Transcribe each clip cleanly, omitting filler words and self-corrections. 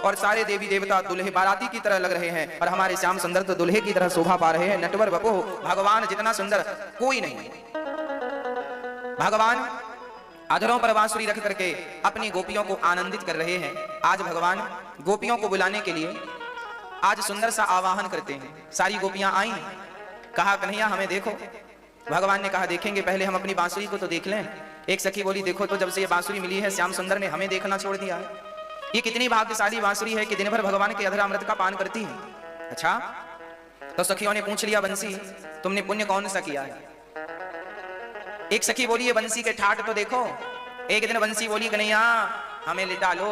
और सारे देवी देवता दुल्हे बाराती की तरह लग रहे हैं और हमारे श्याम सुंदर तो दुल्हे की तरह शोभा पा रहे हैं। नटवर वपुः, भगवान जितना सुंदर कोई नहीं। भगवान अधरों पर बांसुरी रख करके अपनी गोपियों को आनंदित कर रहे हैं। आज भगवान गोपियों को बुलाने के लिए आज सुंदर सा आवाहन करते हैं। सारी गोपियां आई, कहा कन्हैया हमें देखो। भगवान ने कहा देखेंगे, पहले हम अपनी बांसुरी को तो देख लें। एक सखी बोली देखो तो जब से ये बांसुरी मिली है श्याम सुंदर ने हमें देखना छोड़ दिया है। ये कितनी भाग्यशाली बांसुरी है कि दिन भर भगवान के अधर अमृत का पान करती है। अच्छा, तो सखियों ने पूछ लिया बंसी तुमने पुण्य कौन सा किया है। एक सखी बोली ये बंसी के ठाट तो देखो। एक दिन बंसी बोली कन्हैया हमें लिटा लो।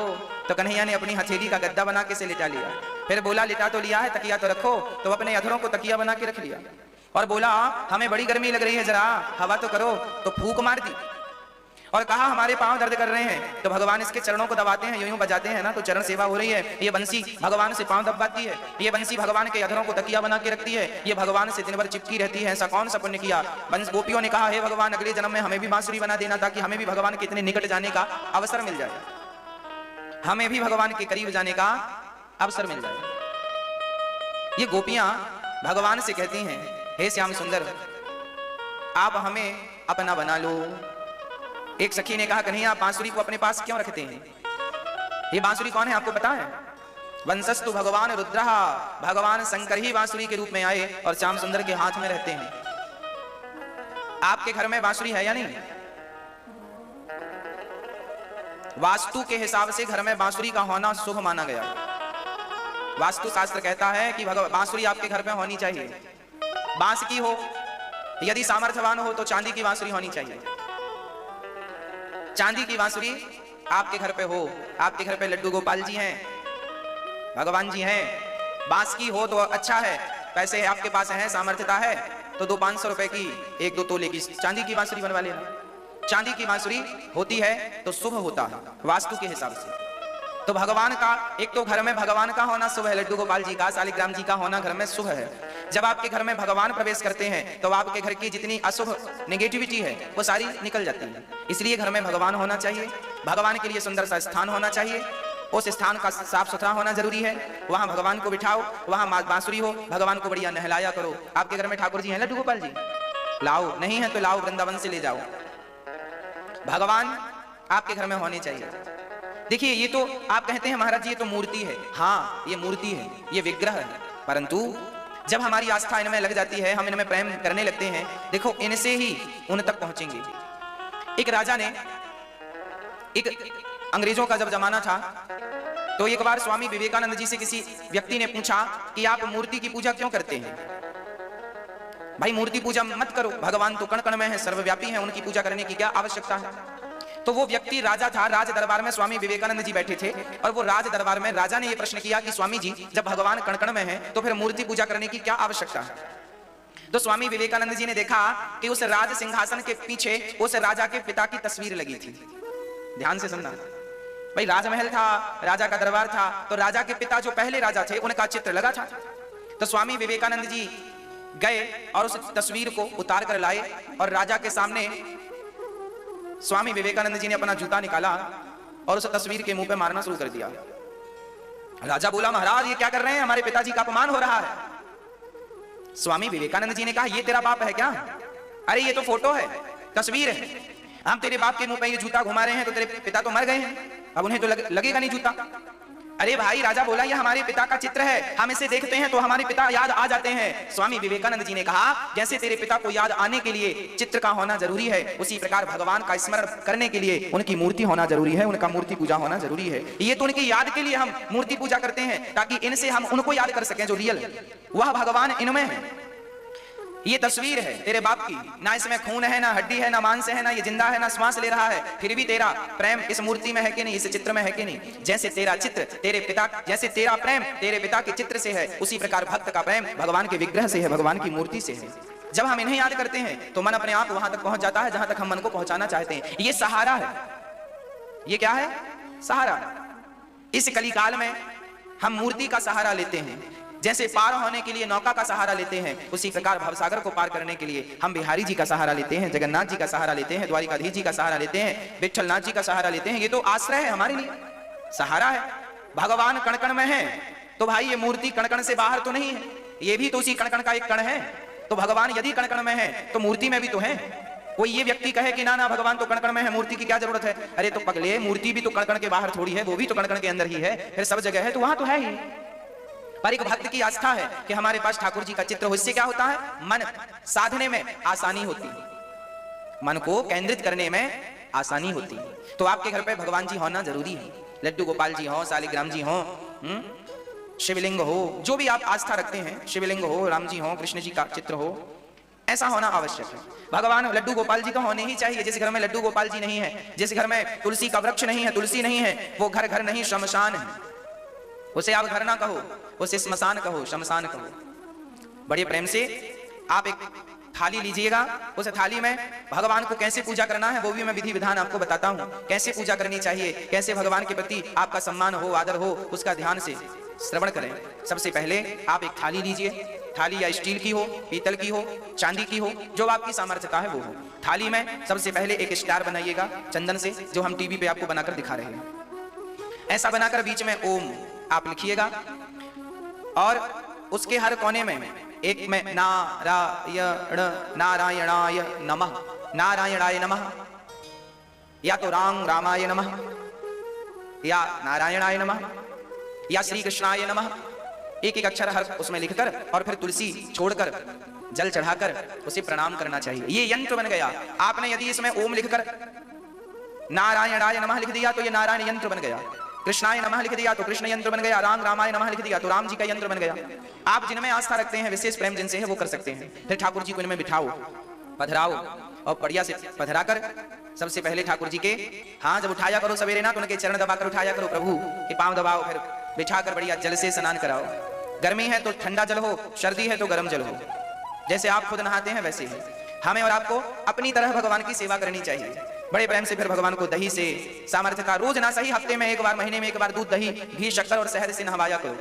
तो कन्हैया ने अपनी हथेली का गद्दा बना के से लिटा लिया। फिर बोला लिटा तो लिया है, तकिया तो रखो। तो अपने अधरों को तकिया बना के रख लिया और बोला हमें बड़ी गर्मी लग रही है, जरा हवा तो करो। तो फूंक मार दी और कहा हमारे पांव दर्द कर रहे हैं। तो भगवान इसके चरणों को दबाते हैं, यूं यूं बजाते हैं ना, तो चरण सेवा हो रही है। ये बंसी भगवान से पांव दबाती है, ये बंसी भगवान के अधरों को तकिया बना के रखती है, ये भगवान से दिन भर चिपकी रहती है। ऐसा कौन सा पुण्य किया। बंस गोपियों ने कहा हे भगवान अगले जन्म में हमें भी बांसुरी बना देना ताकि हमें भी भगवान के इतने निकट जाने का अवसर मिल जाए, हमें भी भगवान के करीब जाने का अवसर मिल जाए। ये गोपियां भगवान से कहती हैं हे श्याम सुंदर आप हमें अपना बना लो। एक सखी ने कहा कन्हैया आप बांसुरी को अपने पास क्यों रखते हैं। ये बांसुरी कौन है आपको पता है। वंशस्तु भगवान रुद्रः, भगवान शंकर ही बांसुरी के रूप में आए और श्याम सुंदर के हाथ में रहते हैं। आपके घर में बांसुरी है या नहीं। वास्तु के हिसाब से घर में बांसुरी का होना शुभ माना गया। वास्तु शास्त्र कहता है कि बांसुरी आपके घर में होनी चाहिए। बांस की हो, यदि सामर्थ्यवान हो तो चांदी की बांसुरी होनी चाहिए। चांदी की बांसुरी आपके घर पे हो। आपके घर पे लड्डू गोपाल जी हैं, भगवान जी हैं, बांस की हो तो अच्छा है। पैसे आपके पास हैं, सामर्थ्यता है तो 200-500 रुपए की 1-2 तोले की चांदी की बांसुरी बनवा लेना। चांदी की बांसुरी होती है तो शुभ होता है वास्तु के हिसाब से। तो भगवान का एक तो घर में भगवान का होना शुभ है, लड्डू गोपाल जी का शालिग्राम जी का होना घर में शुभ है। जब आपके घर में भगवान प्रवेश करते हैं तो आपके घर की जितनी अशुभ नेगेटिविटी है वो सारी निकल जाती है। इसलिए घर में भगवान होना चाहिए, भगवान के लिए सुंदर सा स्थान होना चाहिए, उस स्थान का साफ सुथरा होना जरूरी है। वहां भगवान को बिठाओ, वहां बांसुरी हो, भगवान को बढ़िया नहलाया करो। आपके घर में ठाकुर जी हैं लड्डू गोपाल जी, लाओ, नहीं है तो लाओ, वृंदावन से ले जाओ। भगवान आपके घर में होने चाहिए। देखिए ये तो आप कहते हैं महाराज जी ये तो मूर्ति है। हाँ ये मूर्ति है, ये विग्रह है, परंतु जब हमारी आस्था इनमें लग जाती है, हम इनमें प्रेम करने लगते हैं, देखो इनसे ही उन तक पहुंचेंगे। एक राजा ने, एक अंग्रेजों का जब जमाना था तो एक बार स्वामी विवेकानंद जी से किसी व्यक्ति ने पूछा कि आप मूर्ति की पूजा क्यों करते हैं। भाई मूर्ति पूजा मत करो, भगवान तो कण कण में है, सर्वव्यापी है, उनकी पूजा करने की क्या आवश्यकता है। तो वो व्यक्ति राजा था, राज दरबार में स्वामी विवेकानंद जी बैठे थे और वो राज दरबार में राजा ने ये प्रश्न किया कि स्वामी जी जब भगवान कण कण में है तो फिर मूर्ति पूजा करने की क्या आवश्यकता है। तो स्वामी विवेकानंद जी ने देखा कि उस राज सिंहासन के पीछे उस राजा के पिता की तस्वीर लगी थी। ध्यान से सुनना भाई, राजमहल था, राजा का दरबार था, तो राजा के पिता जो पहले राजा थे उनका चित्र लगा था। तो स्वामी विवेकानंद जी गए और उस तस्वीर को उतार कर लाए और राजा के सामने स्वामी विवेकानंद जी ने अपना जूता निकाला और उस तस्वीर के मुंह पे मारना शुरू कर दिया। राजा बोला महाराज ये क्या कर रहे हैं, हमारे पिताजी का अपमान हो रहा है। स्वामी विवेकानंद जी ने कहा ये तेरा बाप है क्या। अरे ये तो फोटो है, तस्वीर है, हम तेरे बाप के मुंह पे ये जूता घुमा रहे हैं तो तेरे पिता तो मर गए हैं, अब उन्हें तो लगेगा नहीं जूता। अरे भाई राजा बोला ये हमारे पिता का चित्र है, हम इसे देखते हैं तो हमारे पिता याद आ जाते हैं। स्वामी विवेकानंद जी ने कहा जैसे तेरे पिता को याद आने के लिए चित्र का होना जरूरी है, उसी प्रकार भगवान का स्मरण करने के लिए उनकी मूर्ति होना जरूरी है, उनका मूर्ति पूजा होना जरूरी है। ये तो उनकी याद के लिए हम मूर्ति पूजा करते हैं ताकि इनसे हम उनको याद कर सकें जो रियल वह भगवान इनमें है। ये तस्वीर है तेरे बाप की, ना इसमें खून है, ना हड्डी है, ना मांस है, ना ये जिंदा है, ना श्वास ले रहा है, फिर भी तेरा प्रेम इस मूर्ति में है कि नहीं, इस चित्र में है कि नहीं। जैसे तेरा चित्र तेरे पिता, जैसे तेरा प्रेम तेरे पिता के चित्र से है, उसी प्रकार भक्त का प्रेम भगवान के विग्रह से है, भगवान की मूर्ति से है। जब हम इन्हें याद करते हैं तो मन अपने आप वहां तक पहुंच जाता है जहां तक हम मन को पहुंचाना चाहते हैं। ये सहारा है, ये क्या है, सहारा। इस कलिकाल में हम मूर्ति का सहारा लेते हैं, जैसे पार होने के लिए नौका का सहारा लेते हैं, उसी प्रकार भवसागर को पार करने के लिए हम बिहारी जी का सहारा लेते हैं, जगन्नाथ जी का सहारा लेते हैं, द्वारिकाधीश जी का सहारा लेते हैं, विठलनाथ जी का सहारा लेते हैं। ये तो आश्रय है हमारे लिए, सहारा है। भगवान कण कण में है, तो भाई ये मूर्ति कण कण से बाहर तो नहीं है, ये भी तो उसी कण कण का एक कण है। तो भगवान यदि कण कण में है तो मूर्ति में भी तो है। कोई ये व्यक्ति कहे कि ना ना भगवान तो कण कण में है, मूर्ति की क्या जरूरत है? अरे तो पगले, मूर्ति भी तो कण कण के बाहर थोड़ी है, वो भी तो कण कण के अंदर ही है, फिर सब जगह है तो वहां तो है ही। पर एक भक्त की आस्था है कि हमारे पास ठाकुर जी का चित्र हो, इससे क्या होता है? मन साधने में आसानी होती है, मन को केंद्रित करने में आसानी होती है। तो आपके घर पे भगवान जी होना जरूरी है, लड्डू गोपाल जी हो, शालिग्राम जी हो, शिवलिंग हो, जो भी आप आस्था रखते हैं, शिवलिंग हो, राम जी हो, कृष्ण जी का चित्र हो, ऐसा होना आवश्यक है। भगवान लड्डू गोपाल जी तो होने ही चाहिए। जिस घर में लड्डू गोपाल जी नहीं है, जिस घर में तुलसी का वृक्ष नहीं है, तुलसी नहीं है, वो घर घर नहीं शमशान है। उसे आप घर ना कहो, उसे श्मशान कहो, शमशान कहो। बड़े प्रेम से आप एक थाली लीजिएगा, उस थाली में भगवान को कैसे पूजा करना है वो भी मैं विधि विधान आपको बताता हूँ। कैसे पूजा करनी चाहिए, कैसे भगवान के प्रति आपका सम्मान हो, आदर हो, उसका ध्यान से श्रवण करें। सबसे पहले आप एक थाली लीजिए, थाली या स्टील की हो, पीतल की हो, चांदी की हो, जो आपकी सामर्थ्यता है वो हो। थाली में सबसे पहले एक स्टार बनाइएगा चंदन से, जो हम टीवी पे आपको बनाकर दिखा रहे हैं। ऐसा बनाकर बीच में ओम आप लिखिएगा, और उसके हर कोने में एक में नारायण नारायणाय नमः, नारायणाय नमः, या तो राम रामाय नमः, या नारायणाय नमः, या श्री कृष्णाय नमः, एक एक अक्षर हर उसमें लिखकर और फिर तुलसी छोड़कर जल चढ़ाकर उसे प्रणाम करना चाहिए। ये यंत्र बन गया। आपने यदि इसमें ओम लिखकर नारायणाय नमः लिख दिया तो ये नारायण यंत्र बन गया, कृष्णाय नमः लिख दिया तो कृष्ण यंत्र बन गया, राम रामाय नमः लिख दिया तो राम जी का यंत्र बन गया। आप जिनमें आस्था रखते हैं, विशेष प्रेम जिनसे है, वो कर सकते हैं। फिर ठाकुर जी को इनमें बिठाओ, पधराओ, और बढ़िया से पधरा कर सबसे पहले ठाकुर जी के हाँ जब उठाया करो सवेरे ना, तो उनके चरण दबाकर उठाया करो, प्रभु के पांव दबाओ, फिर बिठाकर बढ़िया जल से स्नान कराओ। गर्मी है तो ठंडा जल हो, सर्दी है तो गर्म जल हो, जैसे आप खुद नहाते हैं वैसे ही हमें और आपको अपनी तरह भगवान की सेवा करनी चाहिए। बड़े प्रेम से फिर भगवान को दही से सामर्थ्य का, रोज ना सही हफ्ते में एक बार, महीने में एक बार दूध, दही, घी, शक्कर और शहद से नहवाया करो।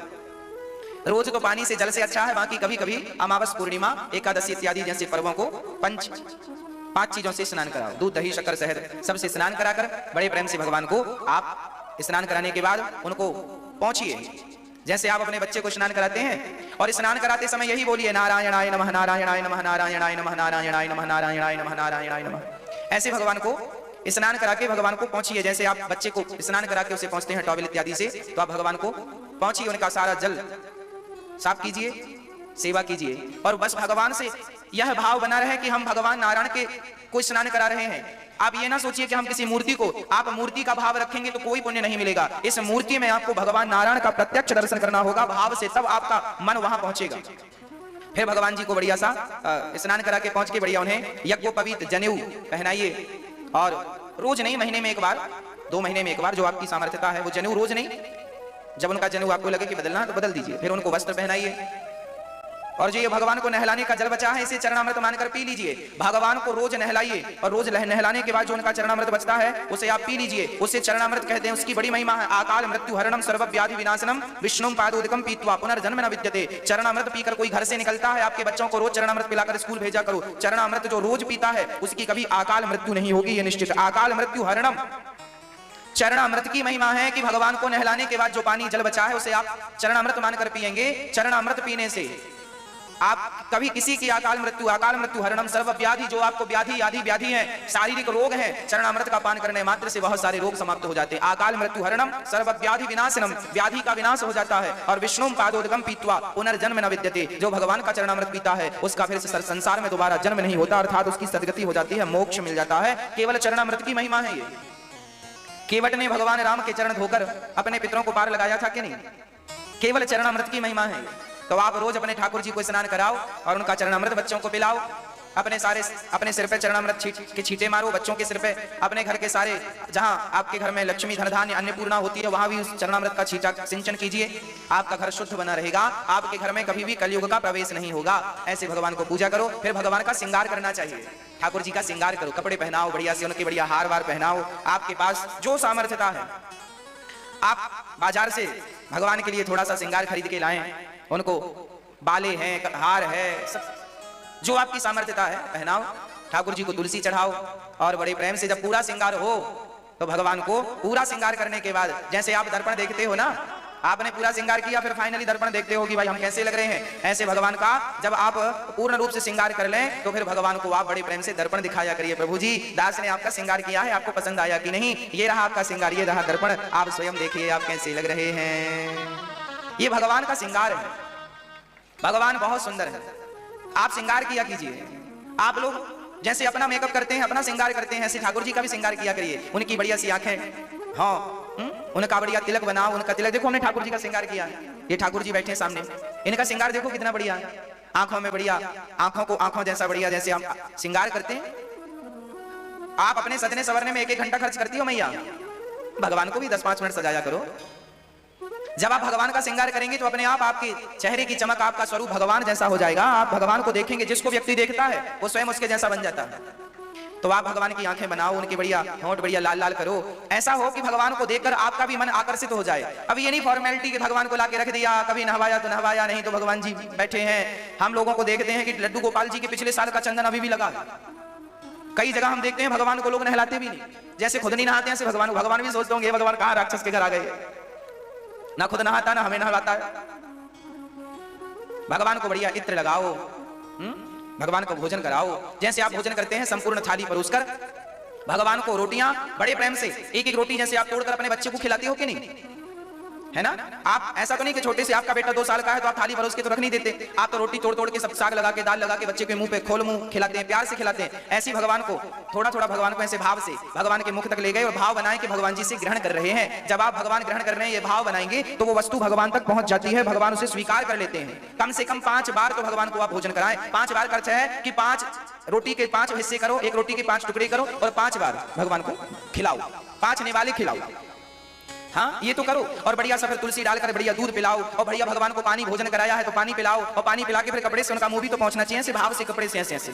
रोज तो पानी से जल से अच्छा है, बाकी कभी कभी अमावस, पूर्णिमा, एकादशी इत्यादि जैसे पर्वों को 5 चीजों से स्नान कराओ, दूध, दही, शक्कर, शहद सबसे स्नान कराकर बड़े प्रेम से भगवान को आप स्नान कराने के बाद उनको पहुंचिए। जैसे आप अपने बच्चे को स्नान कराते हैं, और स्नान कराते समय यही बोलिए, नारायणाय नमः, नारायणाय नमः, नारायणाय नमः, नारायणाय नमः, नारायणाय नमः, नारायणाय नमः। ऐसे भगवान को स्नान करा के भगवान को पहुंचिए। जैसे आप बच्चे को स्नान करा के उसे पहुंचते हैं टॉवल इत्यादि से, तो आप भगवान को पहुंचिए, उनका सारा जल साफ कीजिए, सेवा कीजिए, और बस भगवान से यह भाव बना रहे कि हम भगवान नारायण के को स्नान करा रहे हैं। आप ये ना सोचिए कि हम किसी मूर्ति को, आप मूर्ति का भाव रखेंगे तो कोई पुण्य नहीं मिलेगा। इस मूर्ति में आपको भगवान नारायण का प्रत्यक्ष दर्शन करना होगा भाव से, तब आपका मन वहां पहुंचेगा। फिर भगवान जी को बढ़िया सा स्नान करा के पहुंच के बढ़िया उन्हें यज्ञोपवीत जनेऊ पहनाइए, और रोज नहीं, महीने में एक बार, 2 महीने में एक बार, जो आपकी सामर्थ्यता है वो जनेऊ, रोज नहीं, जब उनका जनेऊ आपको लगे कि बदलना तो बदल दीजिए। फिर उनको वस्त्र पहनाइए, और जो ये भगवान को नहलाने का जल बचा है इसे चरणामृत मानकर पी लीजिए। भगवान को रोज नहलाइए, और रोज नहलाने के बाद जो उनका चरणामृत बचता है उसे आप पी लीजिए। उसे चरणामृत कहते हैं, उसकी बड़ी महिमा है। अकाल मृत्यु हरणम सर्व व्याधि विनाशनम विष्णुम पादोदकम पीत्वा पुनर्जन्म न विद्यते। चरणामृत पीकर कोई घर से निकलता है, आपके बच्चों को रोज चरणामृत पिलाकर स्कूल भेजा करो। चरणामृत जो रोज पीता है उसकी कभी अकाल मृत्यु नहीं होगी, ये निश्चित। अकाल मृत्यु हरणम, चरणामृत की महिमा है कि भगवान को नहलाने के बाद जो पानी जल बचा है उसे आप चरणामृत मानकर पिएंगे। चरणामृत पीने से आप कभी किसी की अकाल मृत्यु हरणम सर्व व्याधि, जो आपको व्याधि आदि व्याधि है, शारीरिक रोग है, चरणामृत का पान करने मात्र से बहुत सारे रोग समाप्त हो जाते हैं। अकाल मृत्यु हरणम सर्व व्याधि विनाशनम, व्याधि का विनाश हो जाता है। और विष्णुम पादोदकम पीत्वा पुनर्जन्म न विद्यते, जो भगवान का चरणामृत पीता है उसका फिर से संसार में दोबारा जन्म नहीं होता, अर्थात उसकी सदगति हो जाती है, मोक्ष मिल जाता है। केवल चरणामृत की महिमा है ये। केवट ने भगवान राम के चरण धोकर अपने पितरों को पार लगाया था कि नहीं? केवल चरणामृत की महिमा है। तो आप रोज अपने ठाकुर जी को स्नान कराओ और उनका चरणामृत बच्चों को पिलाओ। अपने सिर पे चरणामृत के छींटे मारो, बच्चों के सिर पे, अपने घर के सारे, जहां आपके घर में लक्ष्मी धन धान्य अन्नपूर्णा होती है वहां भी उस चरणामृत का छींटा सिंचन कीजिए। आपका घर शुद्ध बना रहेगा, आपके घर में कभी भी कलयुग का प्रवेश नहीं होगा। ऐसे भगवान को पूजा करो। फिर भगवान का श्रृंगार करना चाहिए, ठाकुर जी का श्रृंगार करो, कपड़े पहनाओ बढ़िया से, उनके बढ़िया हार वार पहनाओ। आपके पास जो सामर्थ्यता है, आप बाजार से भगवान के लिए थोड़ा सा श्रृंगार खरीद के लाएं, उनको बाले हैं, हार है, सब जो आपकी सामर्थ्यता है पहनाओ। ठाकुर जी को तुलसी चढ़ाओ, और बड़े प्रेम से जब पूरा श्रृंगार हो तो भगवान को पूरा श्रृंगार करने के बाद, जैसे आप दर्पण देखते हो ना, आपने पूरा श्रृंगार किया, फिर फाइनली दर्पण देखते हो कि भाई हम कैसे लग रहे हैं। ऐसे भगवान का जब आप पूर्ण रूप से श्रृंगार कर लें तो फिर भगवान को आप बड़े प्रेम से दर्पण दिखाया करिए, प्रभु जी दास ने आपका श्रृंगार किया है, आपको पसंद आया कि नहीं, ये रहा आपका श्रृंगार, ये रहा दर्पण, आप स्वयं देखिए आप कैसे लग रहे हैं। ये भगवान का श्रृंगार है, भगवान बहुत सुंदर है। आप श्रृंगार किया कीजिए। आप लोग जैसे अपना मेकअप करते हैं, अपना श्रृंगार करते हैं, ऐसे ठाकुर जी का भी श्रृंगार किया करिए। उनकी बढ़िया सी आंखें, हाँ उनका बढ़िया तिलक बनाओ, उनका तिलक देखो, हमने ठाकुर जी का श्रृंगार किया है। ये ठाकुर जी बैठे हैं सामने, इनका श्रृंगार देखो कितना बढ़िया है। आंखों में बढ़िया, आंखों को आंखों जैसा बढ़िया, जैसे हम श्रृंगार करते हैं। आप अपने सजने संवरने में 1-1 घंटा खर्च करती हो मैया, भगवान को भी 10-5 मिनट सजाया करो। जब आप भगवान का श्रृंगार करेंगे तो अपने आप आपके चेहरे की चमक, आपका स्वरूप भगवान जैसा हो जाएगा। आप भगवान को देखेंगे, जिसको व्यक्ति देखता है वो स्वयं उसके जैसा बन जाता है। तो आप भगवान की आंखें बनाओ, उनकी बढ़िया होंठ बढ़िया लाल लाल करो, ऐसा हो कि भगवान को देखकर आपका भी मन आकर्षित हो जाए। अब ये नहीं फॉर्मेलिटी कि भगवान को लाके रख दिया, कभी नहवाया तो नहवाया नहीं, तो भगवान जी बैठे हैं। हम लोगों को देखते हैं कि लड्डू गोपाल जी के पिछले साल का चंदन अभी भी लगा है। कई जगह हम देखते हैं भगवान को लोग नहलाते भी नहीं, जैसे खुद नहीं नहाते हैं ऐसे भगवान भी सोचते होंगे भगवान कहाँ राक्षस के घर आ गए, ना खुद नहाता ना हमें नहलाता है। भगवान को बढ़िया इत्र लगाओ, भगवान को भोजन कराओ। जैसे आप भोजन करते हैं संपूर्ण थाली परोसकर भगवान को रोटियां बड़े प्रेम से, 1-1 रोटी जैसे आप तोड़कर अपने बच्चे को खिलाते हो कि नहीं, है ना। आप ऐसा तो नहीं कि छोटे से आपका बेटा 2 साल का है तो आप थाली परोस के तो रख नहीं देते, आप तो रोटी तोड़ तोड़ के सब साग लगा के दाल लगा के बच्चे के मुंह पे खोल मुंह खिलाते हैं, प्यार से खिलाते हैं। ऐसी भगवान को थोड़ा थोड़ा भगवान को ऐसे भाव से भगवान के मुख तक ले गए और भाव बनाए कि भगवान जी से ग्रहण कर रहे हैं। जब आप भगवान ग्रहण कर रहे हैं ये भाव बनाएंगे तो वो वस्तु भगवान तक पहुंच जाती है, भगवान उसे स्वीकार कर लेते हैं। कम से कम 5 बार तो भगवान को आप भोजन कराएं। 5 बार खर्च है कि 5 रोटी के 5 हिस्से करो, 1 रोटी के 5 टुकड़े करो और 5 बार भगवान को खिलाओ, 5 निवाले खिलाओ। हाँ ये तो करो, और बढ़िया सा फिर तुलसी डालकर बढ़िया दूध पिलाओ, और बढ़िया भगवान को पानी भोजन कराया है तो पानी पिलाओ, और पानी पिला के फिर कपड़े से उनका मुंह भी तो पहुंचना चाहिए, ऐसे भाव से कपड़े से ऐसे ऐसे।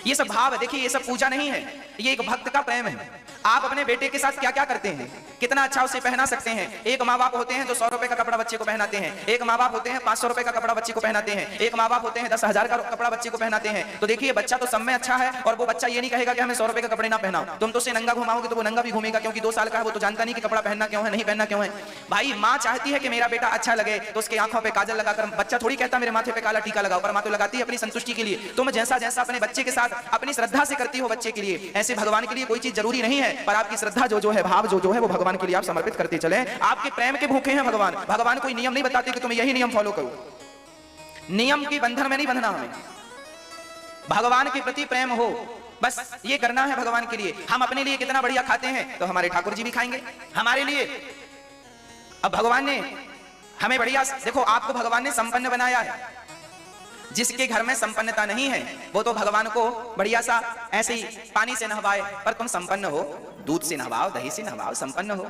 ये सब भाव है, देखिए ये सब पूजा नहीं है, ये एक भक्त का प्रेम है। आप अपने बेटे के साथ क्या क्या करते हैं, कितना अच्छा उसे पहना सकते हैं। एक माँ बाप होते हैं जो 100 रुपए का कपड़ा बच्चे को पहनाते हैं, एक माँ बाप होते हैं 500 रुपए का कपड़ा बच्चे को पहनाते हैं, एक माँ बाप होते हैं 10,000 का कपड़ा बच्चे को पहनाते हैं। तो देखिए बच्चा तो सब में अच्छा है, और वो बच्चा ये नहीं कहेगा कि हमें 100 रुपए का कपड़े ना पहनाओ। तुम तो उसे नंगा घुमाओगे तो वो नंगा भी घूमेगा, क्योंकि 2 साल का है, वो तो जानता नहीं कि कपड़ा पहनना क्यों है, नहीं पहनना क्यों है। भाई माँ चाहती है कि मेरा बेटा अच्छा लगे, तो उसके आंखों पे काजल लगाकर, बच्चा थोड़ी कहता मेरे माथे पे काला टीका लगाओ, पर माँ तो लगाती है अपनी संतुष्टि के लिए। तुम जैसा जैसा अपने बच्चे के साथ अपनी श्रद्धा से करती हो बच्चे के लिए, ऐसे भगवान के लिए कोई चीज जरूरी नहीं है, पर आपकी श्रद्धा जो है, भाव जो है वो भगवान के लिए आप समर्पित करते चले। आपके प्रेम के भूखे हैं भगवान। भगवान कोई नियम नहीं बताते कि तुम यही नियम फॉलो करो, नियम के बंधन में नहीं बंधना हमें। भगवान के प्रति प्रेम हो, बस ये करना है भगवान के लिए। हम अपने लिए कितना बढ़िया खाते हैं तो हमारे ठाकुर जी भी खाएंगे हमारे लिए। अब भगवान ने हमें बढ़िया, देखो आपको भगवान ने संपन्न बनाया है। जिसके घर में संपन्नता नहीं है वो तो भगवान को बढ़िया सा ऐसे ही पानी से नहवाए, पर तुम संपन्न हो, दूध से नहवाओ, दही से नहवाओ, संपन्न हो।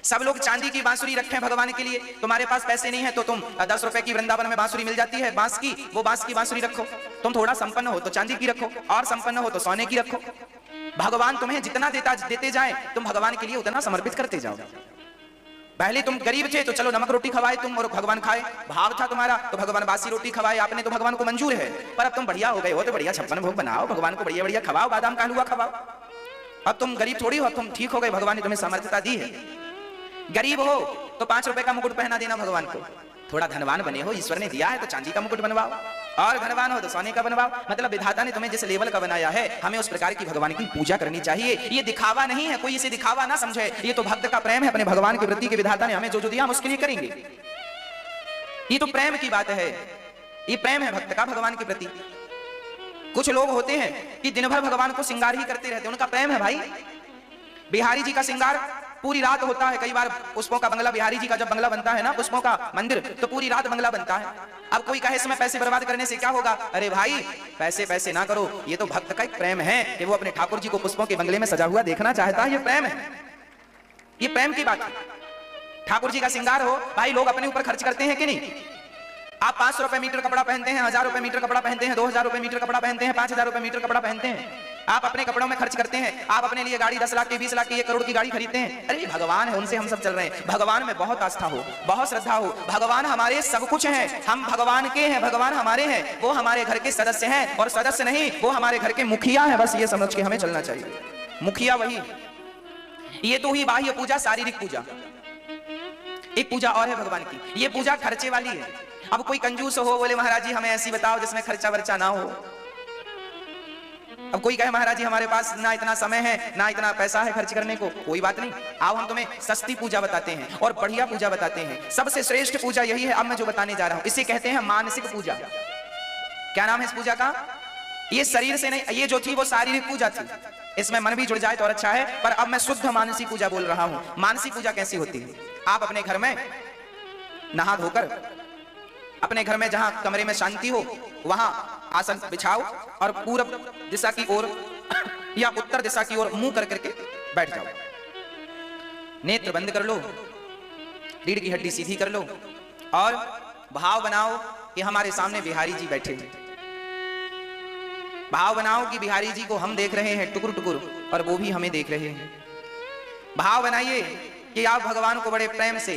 सब लोग चांदी की बांसुरी रखें भगवान के लिए, तुम्हारे पास पैसे नहीं है तो तुम 10 रुपए की वृंदावन में बांसुरी मिल जाती है बांस की, वो बांस की बांसुरी रखो। तुम थोड़ा संपन्न हो तो चांदी की रखो, और संपन्न हो तो सोने की रखो। भगवान तुम्हें जितना देते जाए तुम भगवान के लिए उतना समर्पित करते जाओ। पहले तुम गरीब थे तो चलो नमक रोटी खवाए तुम और भगवान खाए, भाव था तुम्हारा तो भगवान बासी रोटी खवाए आपने, तो भगवान को मंजूर है। पर अब तुम बढ़िया हो गए हो तो बढ़िया 56 भोग बनाओ, भगवान को बढ़िया बढ़िया खवाओ, बादाम का हलवा खवाओ। अब तुम गरीब थोड़ी हो, तुम ठीक हो गए, भगवान ने तुम्हें सामर्थ्यता दी है। गरीब हो तो 5 रुपए का मुकुट पहना देना भगवान को, थोड़ा धनवान बने हो, ईश्वर ने दिया है तो चांदी का मुकुट बनवाओ, और धनवान हो तो सोने का बनवाओ। मतलब विधाता ने तुम्हें जिस लेवल का बनाया है हमें उस प्रकार की भगवान की पूजा करनी चाहिए। ये दिखावा नहीं है, कोई इसे दिखावा ना समझे, ये तो भक्त का प्रेम है अपने भगवान के प्रति के विधाता ने हमें जो दिया हम उसके लिए करेंगे। ये तो प्रेम की बात है, ये प्रेम है भक्त का भगवान के प्रति। कुछ लोग होते हैं कि दिन भर भगवान को श्रृंगार ही करते रहते, उनका प्रेम है भाई। बिहारी जी का श्रृंगार पूरी रात होता है, कई बार पुष्पों का बंगला, बिहारी जी का जब बंगला बनता है ना, पुष्पों का मंदिर, तो पूरी रात बंगला बनता है। अब कोई कहे इसमें पैसे बर्बाद करने से क्या होगा, अरे भाई पैसे ना करो, ये तो भक्त का एक प्रेम है कि वो अपने ठाकुर जी को पुष्पों के बंगले में सजा हुआ देखना चाहता है, ये प्रेम है, ये प्रेम की बात है। ठाकुर जी का श्रृंगार हो भाई, लोग अपने ऊपर खर्च करते हैं कि नहीं। आप 500 रुपए मीटर कपड़ा पहनते हैं, 1000 रुपए मीटर कपड़ा पहनते हैं, 2000 रुपए मीटर कपड़ा पहनते हैं, 5000 रुपए मीटर कपड़ा पहनते हैं, आप अपने कपड़ों में खर्च करते हैं। आप अपने लिए गाड़ी 10 लाख की, 20 लाख की, 1 करोड़ की गाड़ी खरीदते हैं। अरे भगवान है, उनसे हम सब चल रहे हैं। भगवान में बहुत आस्था हो, बहुत श्रद्धा हो, भगवान हमारे सब कुछ हैं, हम भगवान के हैं, भगवान हमारे हैं, वो हमारे घर के सदस्य हैं, और सदस्य नहीं वो हमारे घर के मुखिया है, बस ये समझ के हमें चलना चाहिए। मुखिया वही, ये तो हुई बाह्य पूजा, शारीरिक पूजा। एक पूजा और है भगवान की, ये पूजा खर्चे वाली है। अब कोई कंजूस हो बोले महाराज जी हमें ऐसी बताओ जिसमें खर्चा वर्चा ना हो। अब कोई कहे महाराज जी हमारे पास ना इतना समय है ना इतना पैसा है खर्च करने को, कोई बात नहीं, आओ हम तुम्हें सस्ती पूजा बताते हैं और बढ़िया पूजा बताते हैं। सबसे श्रेष्ठ पूजा यही है अब मैं जो बताने जा रहा हूं, इसे कहते हैं मानसिक पूजा। क्या नाम है इस पूजा का? ये शरीर से नहीं, ये जो थी वो शारीरिक पूजा थी, इसमें मन भी जुड़ जाए तो और अच्छा है, पर अब मैं शुद्ध मानसिक पूजा बोल रहा हूं। मानसिक पूजा कैसी होती है? आप अपने घर में नहा धोकर अपने घर में जहां कमरे में शांति हो वहां आसन बिछाओ और पूरब दिशा की ओर या उत्तर दिशा की ओर मुंह कर करके बैठ जाओ। नेत्र बंद कर लो, रीढ़ की हड्डी सीधी कर लो और भाव बनाओ कि हमारे सामने बिहारी जी बैठे हैं। भाव बनाओ कि बिहारी जी को हम देख रहे हैं टुकुर टुकुर और वो भी हमें देख रहे हैं। भाव बनाइए कि आप भगवान को बड़े प्रेम से,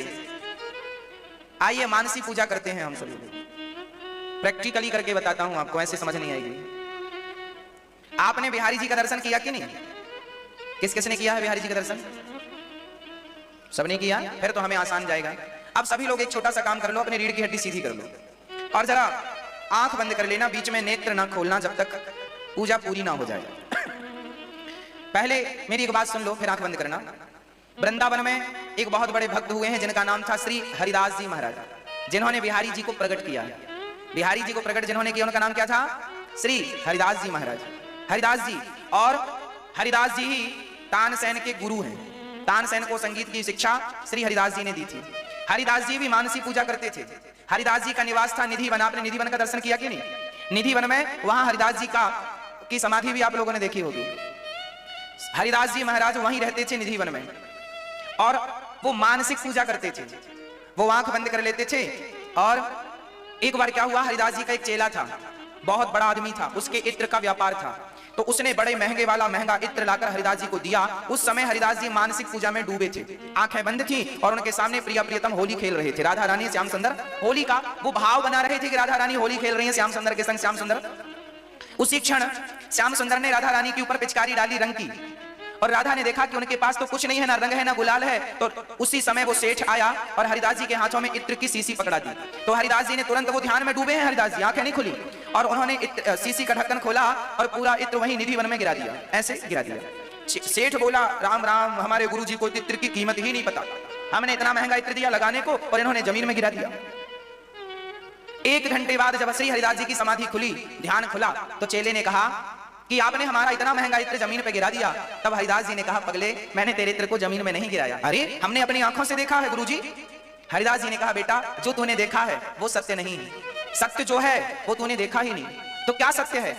आइए मानसिक पूजा करते हैं हम सभी लोग। प्रैक्टिकली करके बताता हूं आपको, ऐसे समझ नहीं आएगी। आपने बिहारी जी का दर्शन किया कि नहीं? किस किसने किया है बिहारी जी का दर्शन? सबने किया? फिर तो हमें आसान जाएगा। अब सभी लोग एक छोटा सा काम कर लो, अपनी रीढ़ की हड्डी सीधी कर लो और जरा आंख बंद कर लेना, बीच में नेत्र ना खोलना जब तक पूजा पूरी ना हो जाए। पहले मेरी एक बात सुन लो, फिर आंख बंद करना। वृंदावन में एक बहुत बड़े भक्त हुए हैं जिनका नाम था श्री हरिदास जी महाराज, जिन्होंने बिहारी जी को प्रकट किया। बिहारी जी को प्रकट जिन्होंने किया उनका नाम क्या था? श्री हरिदास जी महाराज। हरिदास जी, और हरिदास जी ही तानसेन के गुरु हैं। तानसेन को संगीत की शिक्षा श्री हरिदास जी ने दी थी। हरिदास जी भी मानसिक पूजा करते थे। हरिदास जी का निवास था निधि वन। आपने निधि वन का दर्शन किया कि नहीं? निधि वन में वहां हरिदास जी की समाधि भी आप लोगों ने देखी होगी। हरिदास जी महाराज वहीं रहते थे निधि वन में और वो मानसिक पूजा करते थे। वो आंख बंद कर लेते थे और एक बार क्या हुआ, हरिदास जी का एक चेला था, बहुत बड़ा आदमी था, उसके इत्र का व्यापार था, तो उसने बड़े महंगे वाला महंगा इत्र लाकर हरिदास जी को दिया। उस समय हरिदास जी मानसिक पूजा में डूबे थे, आंखें बंद थी और उनके सामने प्रिया प्रियतम होली खेल रहे थे। राधा रानी श्याम सुंदर होली का वो भाव बना रहे थे कि राधा रानी होली खेल रही है श्याम सुंदर के संग। श्याम सुंदर, उसी क्षण श्याम सुंदर ने राधा रानी के ऊपर पिचकारी डाली रंग की, और राधा ने देखा कि उनके पास तो कुछ नहीं है, ना रंग है ना गुलाल है। तो उसी समय वो सेठ आया और हरिदास जी के हाथों में इत्र की शीशी पकड़ा दी। तो हरिदास जी ने तुरंत, वो ध्यान में डूबे हैं हरिदास जी, आंखें नहीं खुली, और उन्होंने शीशी का ढक्कन खोला और पूरा इत्र वहीं निधि वन में गिरा दिया, ऐसे गिरा दिया। सेठ बोला, राम राम, हमारे गुरु जी को इत्र की कीमत ही नहीं पता, हमने इतना महंगा इत्र दिया लगाने को और इन्होंने जमीन में गिरा दिया। 1 घंटे बाद जब श्री हरिदास जी की समाधि खुली, ध्यान खुला, तो चेले ने कहा कि आपने हमारा इतना महंगा इत्र जमीन पे गिरा दिया। तब हरिदास जी ने कहा, पगले, मैंने तेरे इत्र को जमीन में नहीं गिराया, अरे हमने अपनी आंखों से देखा है गुरुजी। हरिदास जी ने कहा, बेटा जो तूने देखा है वो सत्य नहीं है, सत्य जो है वो तूने देखा ही नहीं, तो क्या सत्य है?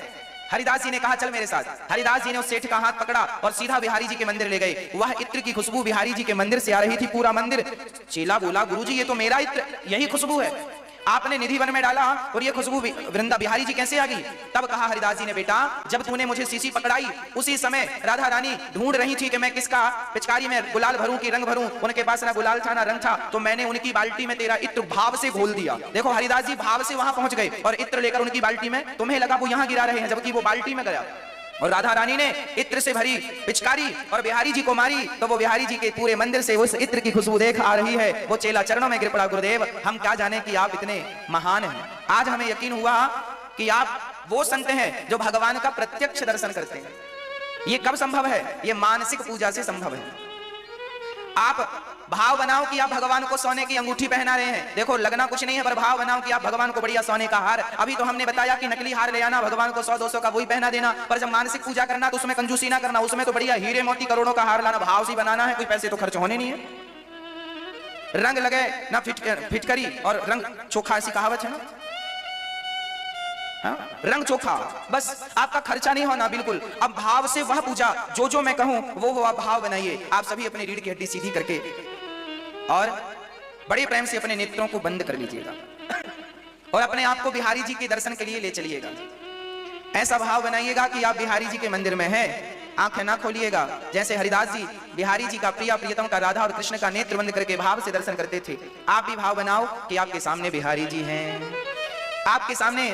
हरिदास जी ने कहा, चल मेरे साथ। हरिदास जी ने उस सेठ का हाथ पकड़ा और सीधा बिहारी जी के मंदिर ले गए। वह इत्र की खुशबू बिहारी जी के मंदिर से आ रही थी, पूरा मंदिर। चेला बोला, गुरुजी ये तो मेरा इत्र, यही खुशबू है, आपने निधि वन में डाला और ये खुशबू वृंदा बिहारी जी कैसे आ गई? तब कहा हरिदास जी ने, बेटा जब तूने मुझे शीशी पकड़ाई उसी समय राधा रानी ढूंढ रही थी कि मैं किसका पिचकारी में गुलाल भरूं कि रंग भरूं, उनके पास ना गुलाल था ना रंग था, तो मैंने उनकी बाल्टी में तेरा इत्र भाव से घोल दिया। देखो हरिदास जी भाव से वहां पहुंच गए और इत्र लेकर उनकी बाल्टी में, तुम्हें लगा वो यहां गिरा रहे हैं, जबकि वो बाल्टी में गया। और राधा रानी ने इत्र से भरी पिचकारी और बिहारी जी को मारी, तो वो बिहारी जी के पूरे मंदिर से उस इत्र की खुशबू देख आ रही है। वो चेला चरणों में गिर पड़ा, गुरुदेव हम क्या जाने कि आप इतने महान हैं। आज हमें यकीन हुआ कि आप वो संत हैं जो भगवान का प्रत्यक्ष दर्शन करते हैं। ये कब संभव है? ये मानसिक पूजा से संभव है। आप भाव बनाओ कि आप भगवान को सोने की अंगूठी पहना रहे हैं, देखो लगना कुछ नहीं है, पर भाव बनाओ कि आप भगवान को बढ़िया सोने का हार। अभी तो हमने बताया कि नकली हार ले आना, भगवान को 100-200 का वही पहना देना, पर जब मानसिक पूजा करना तो उसमें कंजूसी ना करना, उसमें तो बढ़िया हीरे मोती करोड़ों का हार लाना, भाव से बनाना है, कोई पैसे तो खर्च होने नहीं है। रंग लगे ना फिटकरी और रंग चोखा, ऐसी कहावत है ना, रंग चोखा, बस आपका खर्चा नहीं होना बिल्कुल। अब भाव से वह पूजा, जो मैं कहूं वो आप भाव बनाइए। आप सभी अपनी रीढ़ की हड्डी सीधी करके और बड़े प्रेम से अपने नेत्रों को बंद कर लीजिएगा और अपने आप को बिहारी जी के दर्शन के लिए ले चलिएगा। ऐसा भाव बनाइएगा कि आप बिहारी जी के मंदिर में हैं, आंखें ना खोलिएगा। जैसे हरिदास जी बिहारी जी का प्रिया प्रियतम का राधा और कृष्ण का नेत्र बंद करके भाव से दर्शन करते थे, आप भी भाव बनाओ कि आपके सामने बिहारी जी हैं, आपके सामने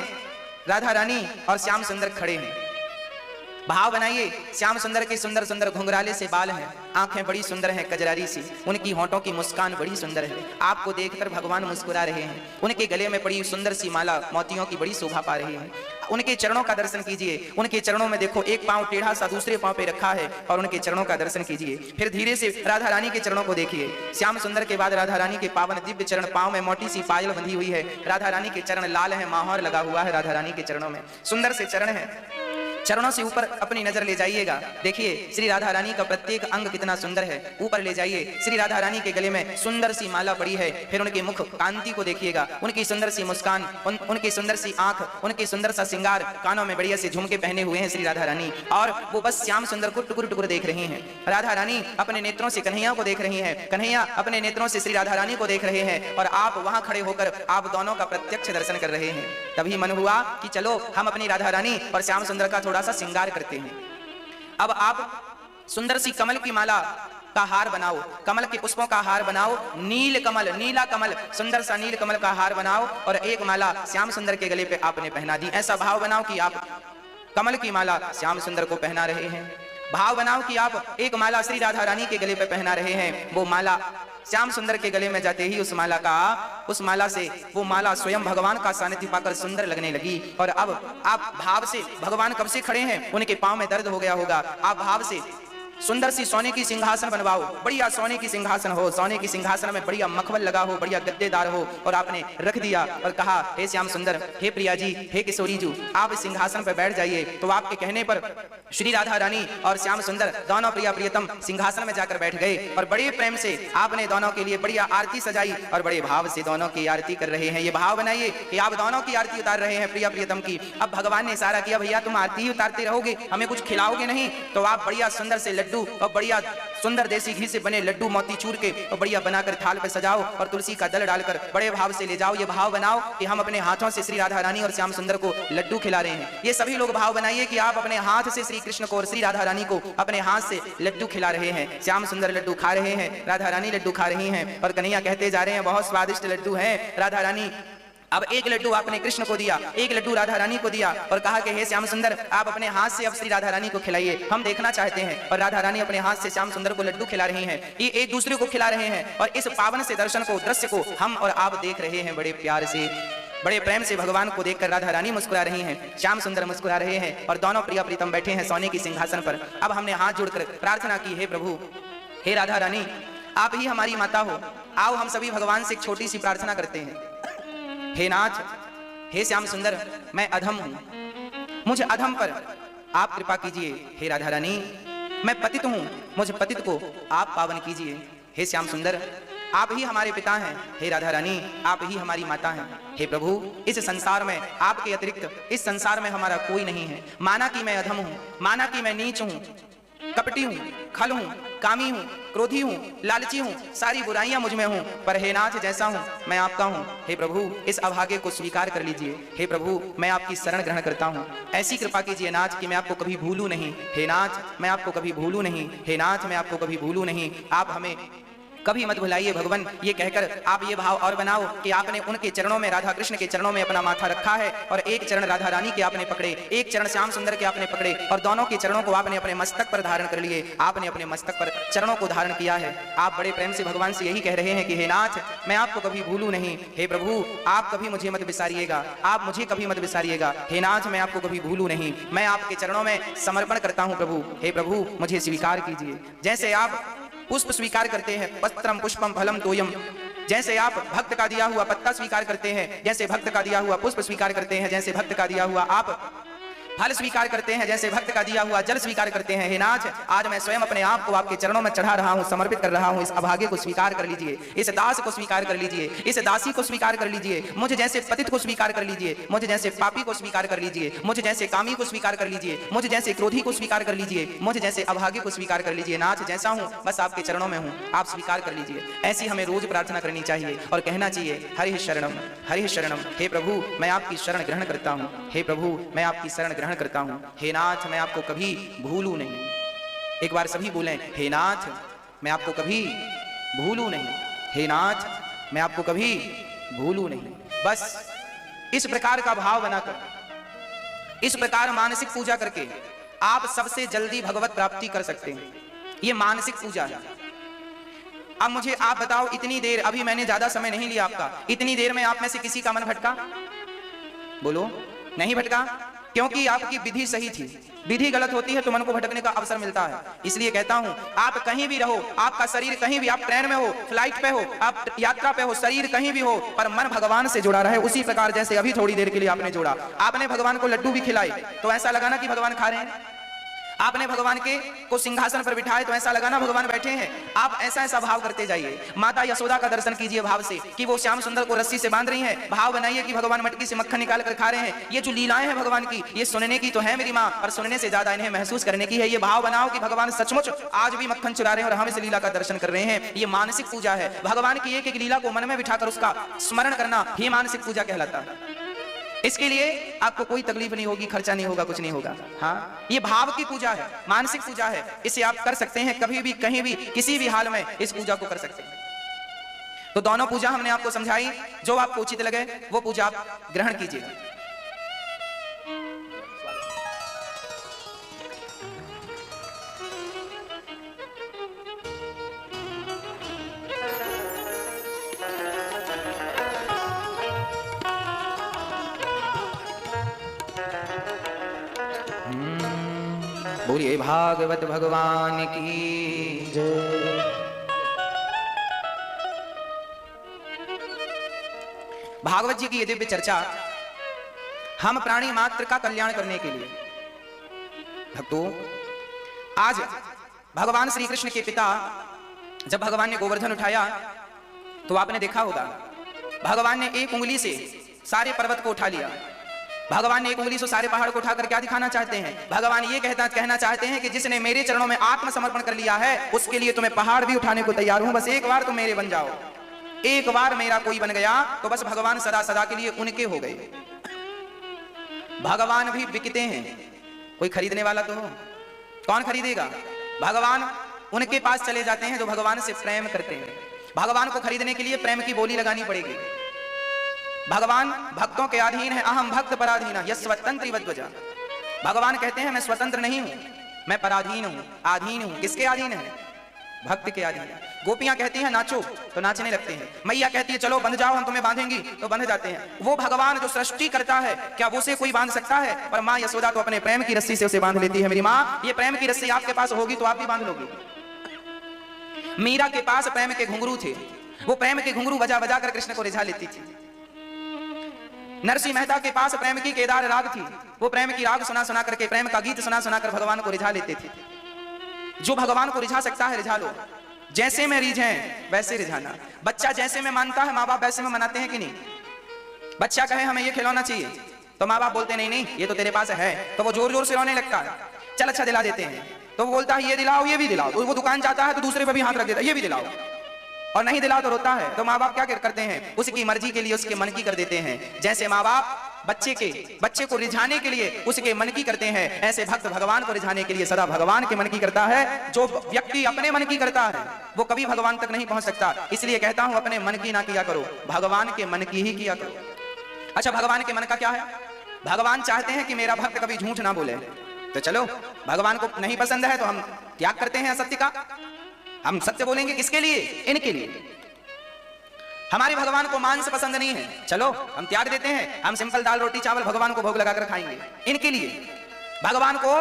राधा रानी और श्याम सुंदर खड़े हैं। भाव बनाइए, श्याम सुंदर के सुंदर सुंदर घुंघराले से बाल हैं, आंखें बड़ी सुंदर हैं कजरारी सी, उनकी होंठों की मुस्कान बड़ी सुंदर है, आपको देखकर भगवान मुस्कुरा रहे हैं। उनके गले में पड़ी सुंदर सी माला मोतियों की बड़ी शोभा पा रही है। उनके चरणों का दर्शन कीजिए, उनके चरणों में देखो एक पांव टेढ़ा सा दूसरे पांव पे रखा है और उनके चरणों का दर्शन कीजिए। फिर धीरे से राधा रानी के चरणों को देखिए। श्याम सुंदर के बाद राधा रानी के पावन दिव्य चरण, पांव में मोटी सी पायल बंधी हुई है। राधा रानी के चरण लाल है, माहौर लगा हुआ है राधा रानी के चरणों में, सुंदर से चरण है। चरणों से ऊपर अपनी नजर ले जाइएगा, देखिए श्री राधा रानी का प्रत्येक अंग कितना सुंदर है। ऊपर ले जाइए, श्री राधा रानी के गले में सुंदर सी माला पड़ी है। फिर उनके मुख कांति को देखिएगा, उनकी सुंदर सी मुस्कान, उनकी सुंदर सी आंख, उनकी सुंदर सा श्रृंगार, कानों में बढ़िया से झुमके पहने हुए हैं श्री राधा रानी, और वो बस श्याम सुंदर को टुकुर टुकुर देख रही हैं। राधा रानी अपने नेत्रों से कन्हैया को देख रही है, कन्हैया अपने नेत्रों से श्री राधा रानी को देख रहे हैं, और आप वहां खड़े होकर आप दोनों का प्रत्यक्ष दर्शन कर रहे हैं। तभी मन हुआ कि चलो हम अपनी राधा रानी और श्याम सुंदर का थोड़ा सा श्रृंगार करते हैं। अब आप सुंदर सी कमल की माला का हार बनाओ, कमल के पुष्पों का हार बनाओ, नील कमल, नीला कमल, सुंदर सा नील कमल का हार बनाओ और एक माला श्याम सुंदर के गले पे आपने पहना दी। ऐसा भाव बनाओ कि आप कमल की माला श्याम सुंदर को पहना रहे हैं। भाव बनाओ कि आप एक माला श्री राधा रानी के गले पे पहना रहे हैं। वो माला श्याम सुंदर के गले में जाते ही उस माला से वो माला स्वयं भगवान का सानिध्य पाकर सुंदर लगने लगी। और अब आप भाव से, भगवान कब से खड़े हैं, उनके पांव में दर्द हो गया होगा, आप भाव से सुंदर सी सोने की सिंहासन बनवाओ, बढ़िया सोने की सिंहासन हो, सोने की सिंहासन में बढ़िया मखमल लगा हो, बढ़िया गद्देदार हो, और आपने रख दिया और कहा हे श्याम सुंदर, हे प्रिया जी, हे किशोरी जी, आप इस सिंहासन पर बैठ जाइए। तो आपके कहने पर श्री राधा रानी और श्याम सुंदर दोनों प्रिया प्रियतम सिंहासन में जाकर बैठ गए और बड़े प्रेम से आपने दोनों के लिए बढ़िया आरती सजाई और बड़े भाव से दोनों की आरती कर रहे हैं। ये भाव बनाइए कि आप दोनों की आरती उतार रहे हैं प्रिया प्रियतम की। अब भगवान ने इशारा किया, भैया तुम आरती उतारते रहोगे, हमें कुछ खिलाओगे नहीं? तो आप बढ़िया सुंदर से लड्डू और बढ़िया सुंदर देसी घी से बने लड्डू मोती चूर के और बढ़िया बनाकर थाल पे सजाओ और तुलसी का दल डालकर बड़े भाव से ले जाओ। ये भाव बनाओ कि हम अपने हाथों से श्री राधा रानी और श्याम सुंदर को लड्डू खिला रहे हैं। ये सभी लोग भाव बनाइए कि आप अपने हाथ से श्री कृष्ण को और श्री राधा रानी को अपने हाथ से लड्डू खिला रहे हैं। श्याम सुंदर लड्डू खा रहे हैं, राधा रानी लड्डू खा रही हैं और कन्हैया कहते जा रहे हैं बहुत स्वादिष्ट लड्डू हैं। राधा रानी, अब एक लड्डू आपने कृष्ण को दिया, एक लड्डू राधा रानी को दिया और कहा कि हे श्याम सुंदर, आप अपने हाथ से अब श्री राधा रानी को खिलाइए, हम देखना चाहते हैं। और राधा रानी अपने हाथ से श्याम सुंदर को लड्डू खिला रही हैं, ये एक दूसरे को खिला रहे हैं और इस पावन से दर्शन को, दृश्य को हम और आप देख रहे हैं बड़े प्यार से, बड़े प्रेम से। भगवान को देखकर राधा रानी मुस्कुरा रही हैं, श्याम सुंदर मुस्कुरा रहे हैं और दोनों प्रिया प्रीतम बैठे हैं सोने की सिंहासन पर। अब हमने हाथ जोड़कर प्रार्थना की, हे प्रभु, हे राधा रानी, आप ही हमारी माता हो, आओ हम सभी भगवान से एक छोटी सी प्रार्थना करते हैं। हे नाथ, हे श्याम सुंदर, मैं अधम हूं, मुझे अधम पर आप कृपा कीजिए। हे राधा रानी, मैं पतित हूं, मुझे पतित को आप पावन कीजिए। हे श्याम सुंदर, आप ही हमारे पिता हैं। हे राधा रानी, आप ही हमारी माता हैं। हे प्रभु, इस संसार में आपके अतिरिक्त इस संसार में हमारा कोई नहीं है। माना कि मैं अधम हूं, माना कि मैं नीच हूं, कपटी हूं, खल हूं, कामी हूं, क्रोधी हूं, लालची हूं, सारी बुराइयां मुझ में हूं, पर हे नाथ जैसा हूं मैं आपका हूं। हे प्रभु, इस अभागे को स्वीकार कर लीजिए। हे प्रभु, मैं आपकी शरण ग्रहण करता हूं। ऐसी कृपा कीजिए नाथ कि मैं आपको कभी भूलूं नहीं। हे नाथ, मैं आपको कभी भूलूं नहीं। हे नाथ, मैं आपको कभी भूलूं नहीं। आप हमें कभी मत भुलाइए भगवान। ये कहकर आप ये भाव और बनाओ कि आपने उनके चरणों में, राधा कृष्ण के चरणों में अपना माथा रखा है और एक चरण राधा रानी के आपने पकड़े, एक चरण श्याम सुंदर के आपने पकड़े और दोनों के चरणों को आपने अपने मस्तक पर धारण कर लिए। आपने अपने मस्तक पर चरणों को धारण किया है। आप बड़े प्रेम से भगवान से यही कह रहे हैं कि हे नाथ, मैं आपको कभी भूलूं नहीं। हे प्रभु, आप कभी मुझे मत बिसारिएगा, आप मुझे कभी मत बिसारिएगा। हे नाथ, मैं आपको कभी भूलूं नहीं। मैं आपके चरणों में समर्पण करता हूं प्रभु। हे प्रभु, मुझे स्वीकार कीजिए। जैसे आप पुष्प स्वीकार करते हैं, पत्रम पुष्पम फलम तोयम, जैसे आप भक्त का दिया हुआ पत्ता स्वीकार करते हैं, जैसे भक्त का दिया हुआ पुष्प स्वीकार करते हैं, जैसे भक्त का दिया हुआ आप फल स्वीकार करते हैं, जैसे भक्त का दिया हुआ जल स्वीकार करते हैं। हे नाथ, आज मैं स्वयं अपने आप को आपके चरणों में चढ़ा रहा हूं, समर्पित कर रहा हूं। इस अभागे को स्वीकार कर लीजिए, इस दास को स्वीकार कर लीजिए, इस दासी को स्वीकार कर लीजिए। मुझे जैसे पतित को स्वीकार कर लीजिए, मुझे जैसे पापी को स्वीकार कर लीजिए, मुझे जैसे कामी को स्वीकार कर लीजिए, मुझे जैसे क्रोधी को स्वीकार कर लीजिए, मुझे जैसे अभागे को स्वीकार कर लीजिए। नाथ, जैसा हूं बस आपके चरणों में हूं, आप स्वीकार कर लीजिए। ऐसी हमें रोज प्रार्थना करनी चाहिए और कहना चाहिए, हरि शरणम, हरि शरणम। हे प्रभु, मैं आपकी शरण ग्रहण करता हूं। हे प्रभु, मैं आपकी शरण ग्रहण करता हूं। हे नाथ, मैं आपको कभी भूलूं नहीं। एक बार सभी बोलें, हे नाथ, मैं आपको कभी भूलूं नहीं। हे नाथ, मैं आपको कभी भूलूं नहीं। बस इस प्रकार का भाव बनाकर, इस प्रकार मानसिक पूजा करके आप सबसे जल्दी भगवत प्राप्ति कर सकते हैं। ये मानसिक पूजा है। अब मुझे आप बताओ, इतनी देर, अभी मैंने ज्यादा समय नहीं लिया आपका, इतनी देर में आप में से किसी का मन भटका? बोलो, नहीं भटका। क्योंकि आपकी विधि सही थी। विधि गलत होती है तो मन को भटकने का अवसर मिलता है। इसलिए कहता हूं, आप कहीं भी रहो, आपका शरीर कहीं भी, आप ट्रेन में हो, फ्लाइट पे हो, आप यात्रा पे हो, शरीर कहीं भी हो, पर मन भगवान से जुड़ा रहे। उसी प्रकार जैसे अभी थोड़ी देर के लिए आपने जोड़ा, आपने भगवान को लड्डू भी खिलाए तो ऐसा लगा ना कि भगवान खा रहे हैं। आपने भगवान के को सिंहासन पर बिठाए तो ऐसा लगा ना भगवान बैठे हैं। आप ऐसा ऐसा भाव करते जाइए। माता यशोदा का दर्शन कीजिए भाव से कि वो श्याम सुंदर को रस्सी से बांध रही हैं। भाव बनाइए कि भगवान मटकी से मक्खन निकाल कर खा रहे हैं। ये जो लीलाएं हैं भगवान की, ये सुनने की तो है मेरी माँ, पर सुनने से ज्यादा इन्हें महसूस करने की है। ये भाव बनाओ कि भगवान सचमुच आज भी मक्खन चुरा रहे हैं और हम इस लीला का दर्शन कर रहे हैं। ये मानसिक पूजा है। भगवान की एक एक लीला को मन में बिठाकर उसका स्मरण करना ही मानसिक पूजा कहलाता है। इसके लिए आपको कोई तकलीफ नहीं होगी, खर्चा नहीं होगा, कुछ नहीं होगा। हाँ, ये भाव की पूजा है, मानसिक पूजा है। इसे आप कर सकते हैं कभी भी, कहीं भी, किसी भी हाल में इस पूजा को कर सकते हैं। तो दोनों पूजा हमने आपको समझाई, जो आपको उचित लगे वो पूजा आप ग्रहण कीजिएगा। बोलिए भागवत भगवान की जय। भागवत जी की ये दिव्य चर्चा हम प्राणी मात्र का कल्याण करने के लिए। भक्तों, आज भगवान श्री कृष्ण के पिता जब भगवान ने गोवर्धन उठाया तो आपने देखा होगा, भगवान ने एक उंगली से सारे पर्वत को उठा लिया। भगवान ने एक उंगली से सारे पहाड़ को उठाकर क्या दिखाना चाहते हैं? भगवान ये कहना चाहते हैं कि जिसने मेरे चरणों में आत्मसमर्पण कर लिया है उसके लिए तुम्हें पहाड़ भी उठाने को तैयार हूं। बस एक बार तुम मेरे बन जाओ। एक बार मेरा कोई बन गया तो बस भगवान सदा सदा के लिए उनके हो गए। भगवान भी बिकते हैं, कोई खरीदने वाला तो हो। कौन खरीदेगा? भगवान उनके पास चले जाते हैं जो भगवान से प्रेम करते हैं। भगवान को खरीदने के लिए प्रेम की बोली लगानी पड़ेगी। भगवान भक्तों के अधीन है। अहम भक्त पराधीन यस्वतंत्र वज्वजा। भगवान कहते हैं मैं स्वतंत्र नहीं हूं, मैं पराधीन हूं, अधीन हूं। किसके अधीन है? भक्त के अधीन है। गोपियां कहती हैं नाचो तो नाचने लगते हैं। मैया कहती है चलो बंध जाओ हम तुम्हें बांधेंगी तो बंध जाते हैं। वो भगवान जो सृष्टि करता है, क्या वो से कोई बांध सकता है? पर माँ यशोदा तो अपने प्रेम की रस्सी से उसे बांध लेती है। मेरी माँ, ये प्रेम की रस्सी आपके पास होगी तो आप भी बांध लोगे। मीरा के पास प्रेम के घुंघरू थे, वो प्रेम के घुंघरू बजा बजा कर कृष्ण को रिझा लेती थी। नरसिंह मेहता के पास प्रेम की केदार राग थी, वो प्रेम की राग सुना सुना करके, प्रेम का गीत सुना सुना कर भगवान को रिझा लेते थे। जो भगवान को रिझा सकता है रिझा लो। जैसे में रिझे वैसे रिझाना। बच्चा जैसे में मानता है, माँ बाप वैसे में मनाते हैं कि नहीं? बच्चा कहे हमें ये खिलौना चाहिए तो माँ बाप बोलते नहीं नहीं ये तो तेरे पास है, तो वो जोर जोर से रोने लगता है। चल अच्छा दिला देते हैं तो वो बोलता है ये दिलाओ ये भी दिलाओ। तो वो दुकान जाता है तो दूसरे पे भी हाथ रख देता है ये भी दिलाओ, और नहीं दिलाओ तो रोता है। तो माँ बाप क्या करते हैं? उसकी मर्जी के लिए उसके मन की कर देते हैं। जैसे माँ बाप बच्चे को रिझाने के लिए उसके मन की करते हैं, ऐसे भक्त भगवान को रिझाने के लिए सदा भगवान के मन की करता है। जो व्यक्ति अपने मन की करता है वो कभी भगवान तक नहीं पहुंच सकता। इसलिए कहता हूं अपने मन की ना किया करो, भगवान के मन की ही किया करो। अच्छा, भगवान के मन का क्या है? भगवान चाहते हैं कि मेरा भक्त कभी झूठ ना बोले। तो चलो, भगवान को नहीं पसंद है तो हम त्याग करते हैं असत्य का, हम सत्य बोलेंगे। किसके लिए? इनके लिए। हमारे भगवान को मांस पसंद नहीं है, चलो हम त्याग देते हैं, हम सिंपल दाल रोटी चावल भगवान को भोग लगाकर खाएंगे। इनके लिए भगवान को।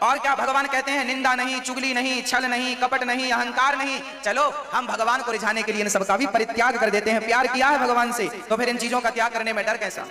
और क्या भगवान कहते हैं? निंदा नहीं, चुगली नहीं, छल नहीं, कपट नहीं, अहंकार नहीं। चलो हम भगवान को रिझाने के लिए इन सबका भी परित्याग कर देते हैं। प्यार किया है भगवान से तो फिर इन चीजों का त्याग करने में डर कैसा?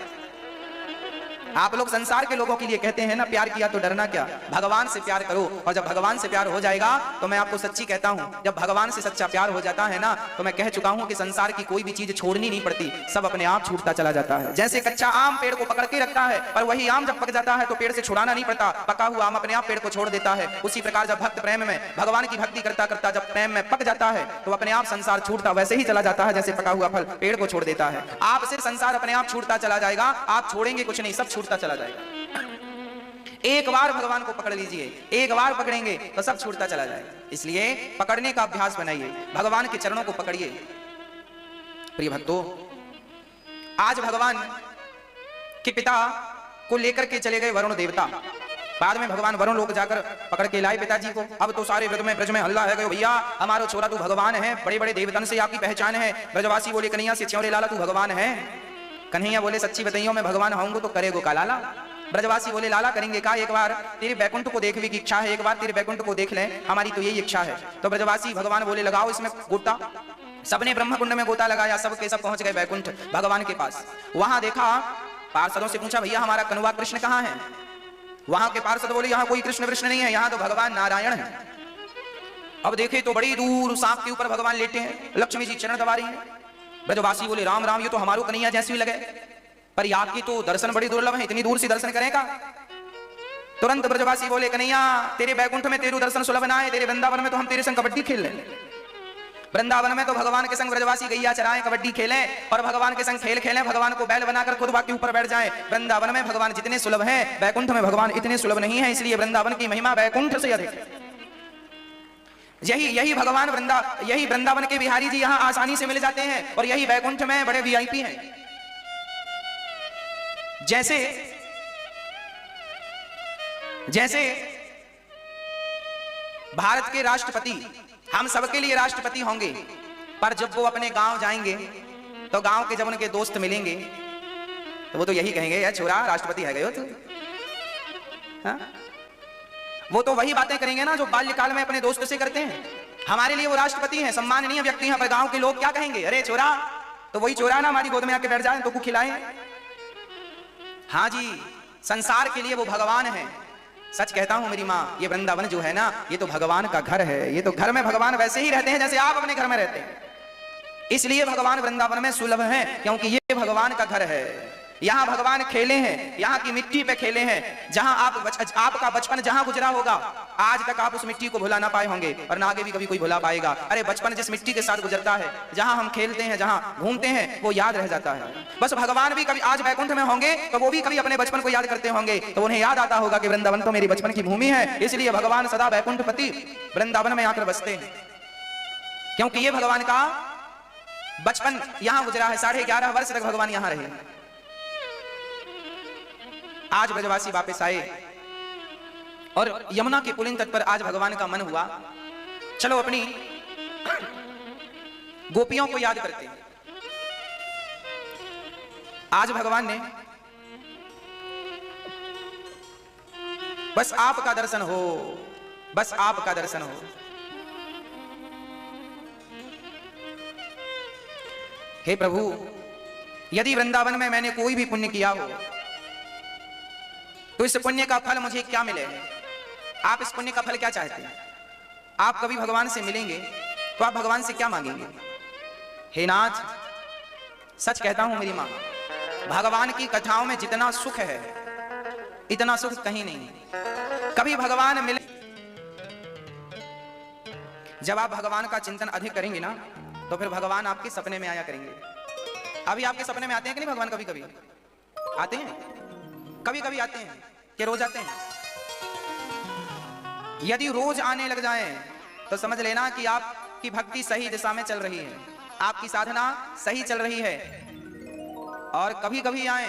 आप लोग संसार के लोगों के लिए कहते हैं ना प्यार किया तो डरना क्या? भगवान से प्यार करो, और जब भगवान से प्यार हो जाएगा तो मैं आपको सच्ची कहता हूं, जब भगवान से सच्चा प्यार हो जाता है ना तो मैं कह चुका हूं कि संसार की कोई भी चीज छोड़नी नहीं पड़ती, सब अपने आप छूटता चला जाता है। जैसे कच्चा आम पेड़ को पकड़ के रखता है पर वही आम जब पक जाता है तो पेड़ से छुड़ाना नहीं पड़ता, पका हुआ आम अपने आप पेड़ को छोड़ देता है। उसी प्रकार जब भक्त प्रेम में भगवान की भक्ति करता करता जब प्रेम में पक जाता है तो अपने आप संसार छूटता वैसे ही चला जाता है जैसे पका हुआ फल पेड़ को छोड़ देता है। आप सिर्फ संसार अपने आप छूटता चला जाएगा, आप छोड़ेंगे कुछ नहीं, सब छूटता चला जाएगा। एक बार भगवान को पकड़ लीजिए, एक बार पकड़ेंगे तो सब छूटता चला जाएगा। इसलिए पकड़ने का अभ्यास बनाइए, भगवान के चरणों को पकड़िए। प्रिय भक्तों, आज भगवान के पिता को लेकर के चले गए वरुण देवता। बाद में भगवान वरुण लोग जाकर पकड़ के लाए पिताजी को। अब तो सारे ब्रज में हल्ला है गयो, भैया हमारो छोरा तू भगवान है, बड़े बड़े देवतन से आपकी पहचान है। ब्रजवासी बोले कन्हैया से च्योरे लाला तू भगवान है। कन्हैया बोले सच्ची बताइयो मैं भगवान होऊंगा तो करेगो का लाला। ब्रजवासी बोले लाला करेंगे का, एक बार तेरे बैकुंठ को देखने की इच्छा है, एक बार तेरे बैकुंठ को देख लें, हमारी तो यही इच्छा है। तो ब्रजवासी भगवान बोले लगाओ इसमें गोता। सबने ब्रह्मकुंड में गोता लगाया, सब के सब पहुंच गए बैकुंठ भगवान के पास। वहां देखा, पार्षदों से पूछा भैया हमारा कनुआ कृष्ण कहाँ है। वहां के पार्षद बोले यहाँ कोई कृष्ण कृष्ण नहीं है, यहाँ तो भगवान नारायण है। अब देखे तो बड़ी दूर सांप के ऊपर भगवान लेटे हैं, लक्ष्मी जी चरण दबा रही हैं। ब्रजवासी बोले राम राम, ये तो हमारो कन्हैया जैसी लगे, पर आपकी तो दर्शन बड़ी दुर्लभ है, इतनी दूर से दर्शन करेगा। तुरंत ब्रजवासी बोले कन्हैया तेरे बैकुंठ में तेरू दर्शन सुलभ ना है, तेरे वृंदावन में तो हम तेरे संग कबड्डी खेल लें। वृंदावन में तो भगवान के संग ब्रजवासी गैया चराएं, कबड्डी खेलें और भगवान के संग खेल खेलें, भगवान को बैल बनाकर खुद बाकी ऊपर बैठ जाएं। वृंदावन में भगवान जितने सुलभ हैं, बैकुंठ में भगवान इतने सुलभ नहीं है, इसलिए वृंदावन की महिमा बैकुंठ से अधिक है। यही भगवान यही वृंदावन के बिहारी जी यहाँ आसानी से मिल जाते हैं, और यही बैकुंठ में बड़े वीआईपी हैं। जैसे भारत के राष्ट्रपति हम सबके लिए राष्ट्रपति होंगे, पर जब वो अपने गांव जाएंगे तो गांव के जब उनके दोस्त मिलेंगे तो वो तो यही कहेंगे यार छोरा राष्ट्रपति है गयो तू। वो तो वही बातें करेंगे ना जो बाल्यकाल में अपने दोस्त से करते हैं। हमारे लिए वो राष्ट्रपति हैं, सम्माननीय व्यक्ति हैं, पर गांव के लोग क्या कहेंगे, अरे छोरा तो वही छोरा ना हमारी गोद में आके बैठ जाए तो को खिलाए। हाँ जी, संसार के लिए वो भगवान है। सच कहता हूं मेरी माँ, ये वृंदावन जो है ना, ये तो भगवान का घर है। ये तो घर में भगवान वैसे ही रहते हैं जैसे आप अपने घर में रहते हैं, इसलिए भगवान वृंदावन में सुलभ है, क्योंकि ये भगवान का घर है। यहाँ भगवान खेले हैं, यहाँ की मिट्टी पे खेले हैं। जहां आपका बचपन जहां गुजरा होगा, आज तक आप उस मिट्टी को भुला ना पाए होंगे, और ना आगे भी कभी कोई भुला पाएगा। अरे बचपन जिस मिट्टी के साथ गुजरता है, जहां हम खेलते हैं, जहां घूमते हैं, वो याद रह जाता है। बस भगवान भी कभी आज वैकुंठ में होंगे तो वो भी कभी अपने बचपन को याद करते होंगे, तो उन्हें याद आता होगा कि वृंदावन तो मेरी बचपन की भूमि है। इसलिए भगवान सदा वैकुंठपति वृंदावन में आकर बसते हैं, क्योंकि ये भगवान का बचपन यहां गुजरा है। 11.5 वर्ष तक भगवान यहां रहे। आज ब्रजवासी वापस आए और यमुना के पुलिन तट पर आज भगवान का मन हुआ, चलो अपनी गोपियों को याद करते हैं। आज भगवान ने बस आपका दर्शन हो, बस आपका दर्शन हो। हे प्रभु, यदि वृंदावन में मैंने कोई भी पुण्य किया हो तो इस पुण्य का फल मुझे क्या मिले? आप इस पुण्य का फल क्या चाहते हैं? आप कभी भगवान से मिलेंगे तो आप भगवान से क्या मांगेंगे? हे नाथ, सच कहता हूं मेरी मां, भगवान की कथाओं में जितना सुख है इतना सुख कहीं नहीं। कभी भगवान मिले, जब आप भगवान का चिंतन अधिक करेंगे ना, तो फिर भगवान आपके सपने में आया करेंगे। अभी आपके सपने में आते हैं कि नहीं भगवान? कभी कभी आते हैं, कभी कभी आते हैं कि रोज आते हैं? यदि रोज आने लग जाएं तो समझ लेना कि आपकी भक्ति सही दिशा में चल रही है, आपकी साधना सही चल रही है। और कभी कभी आए,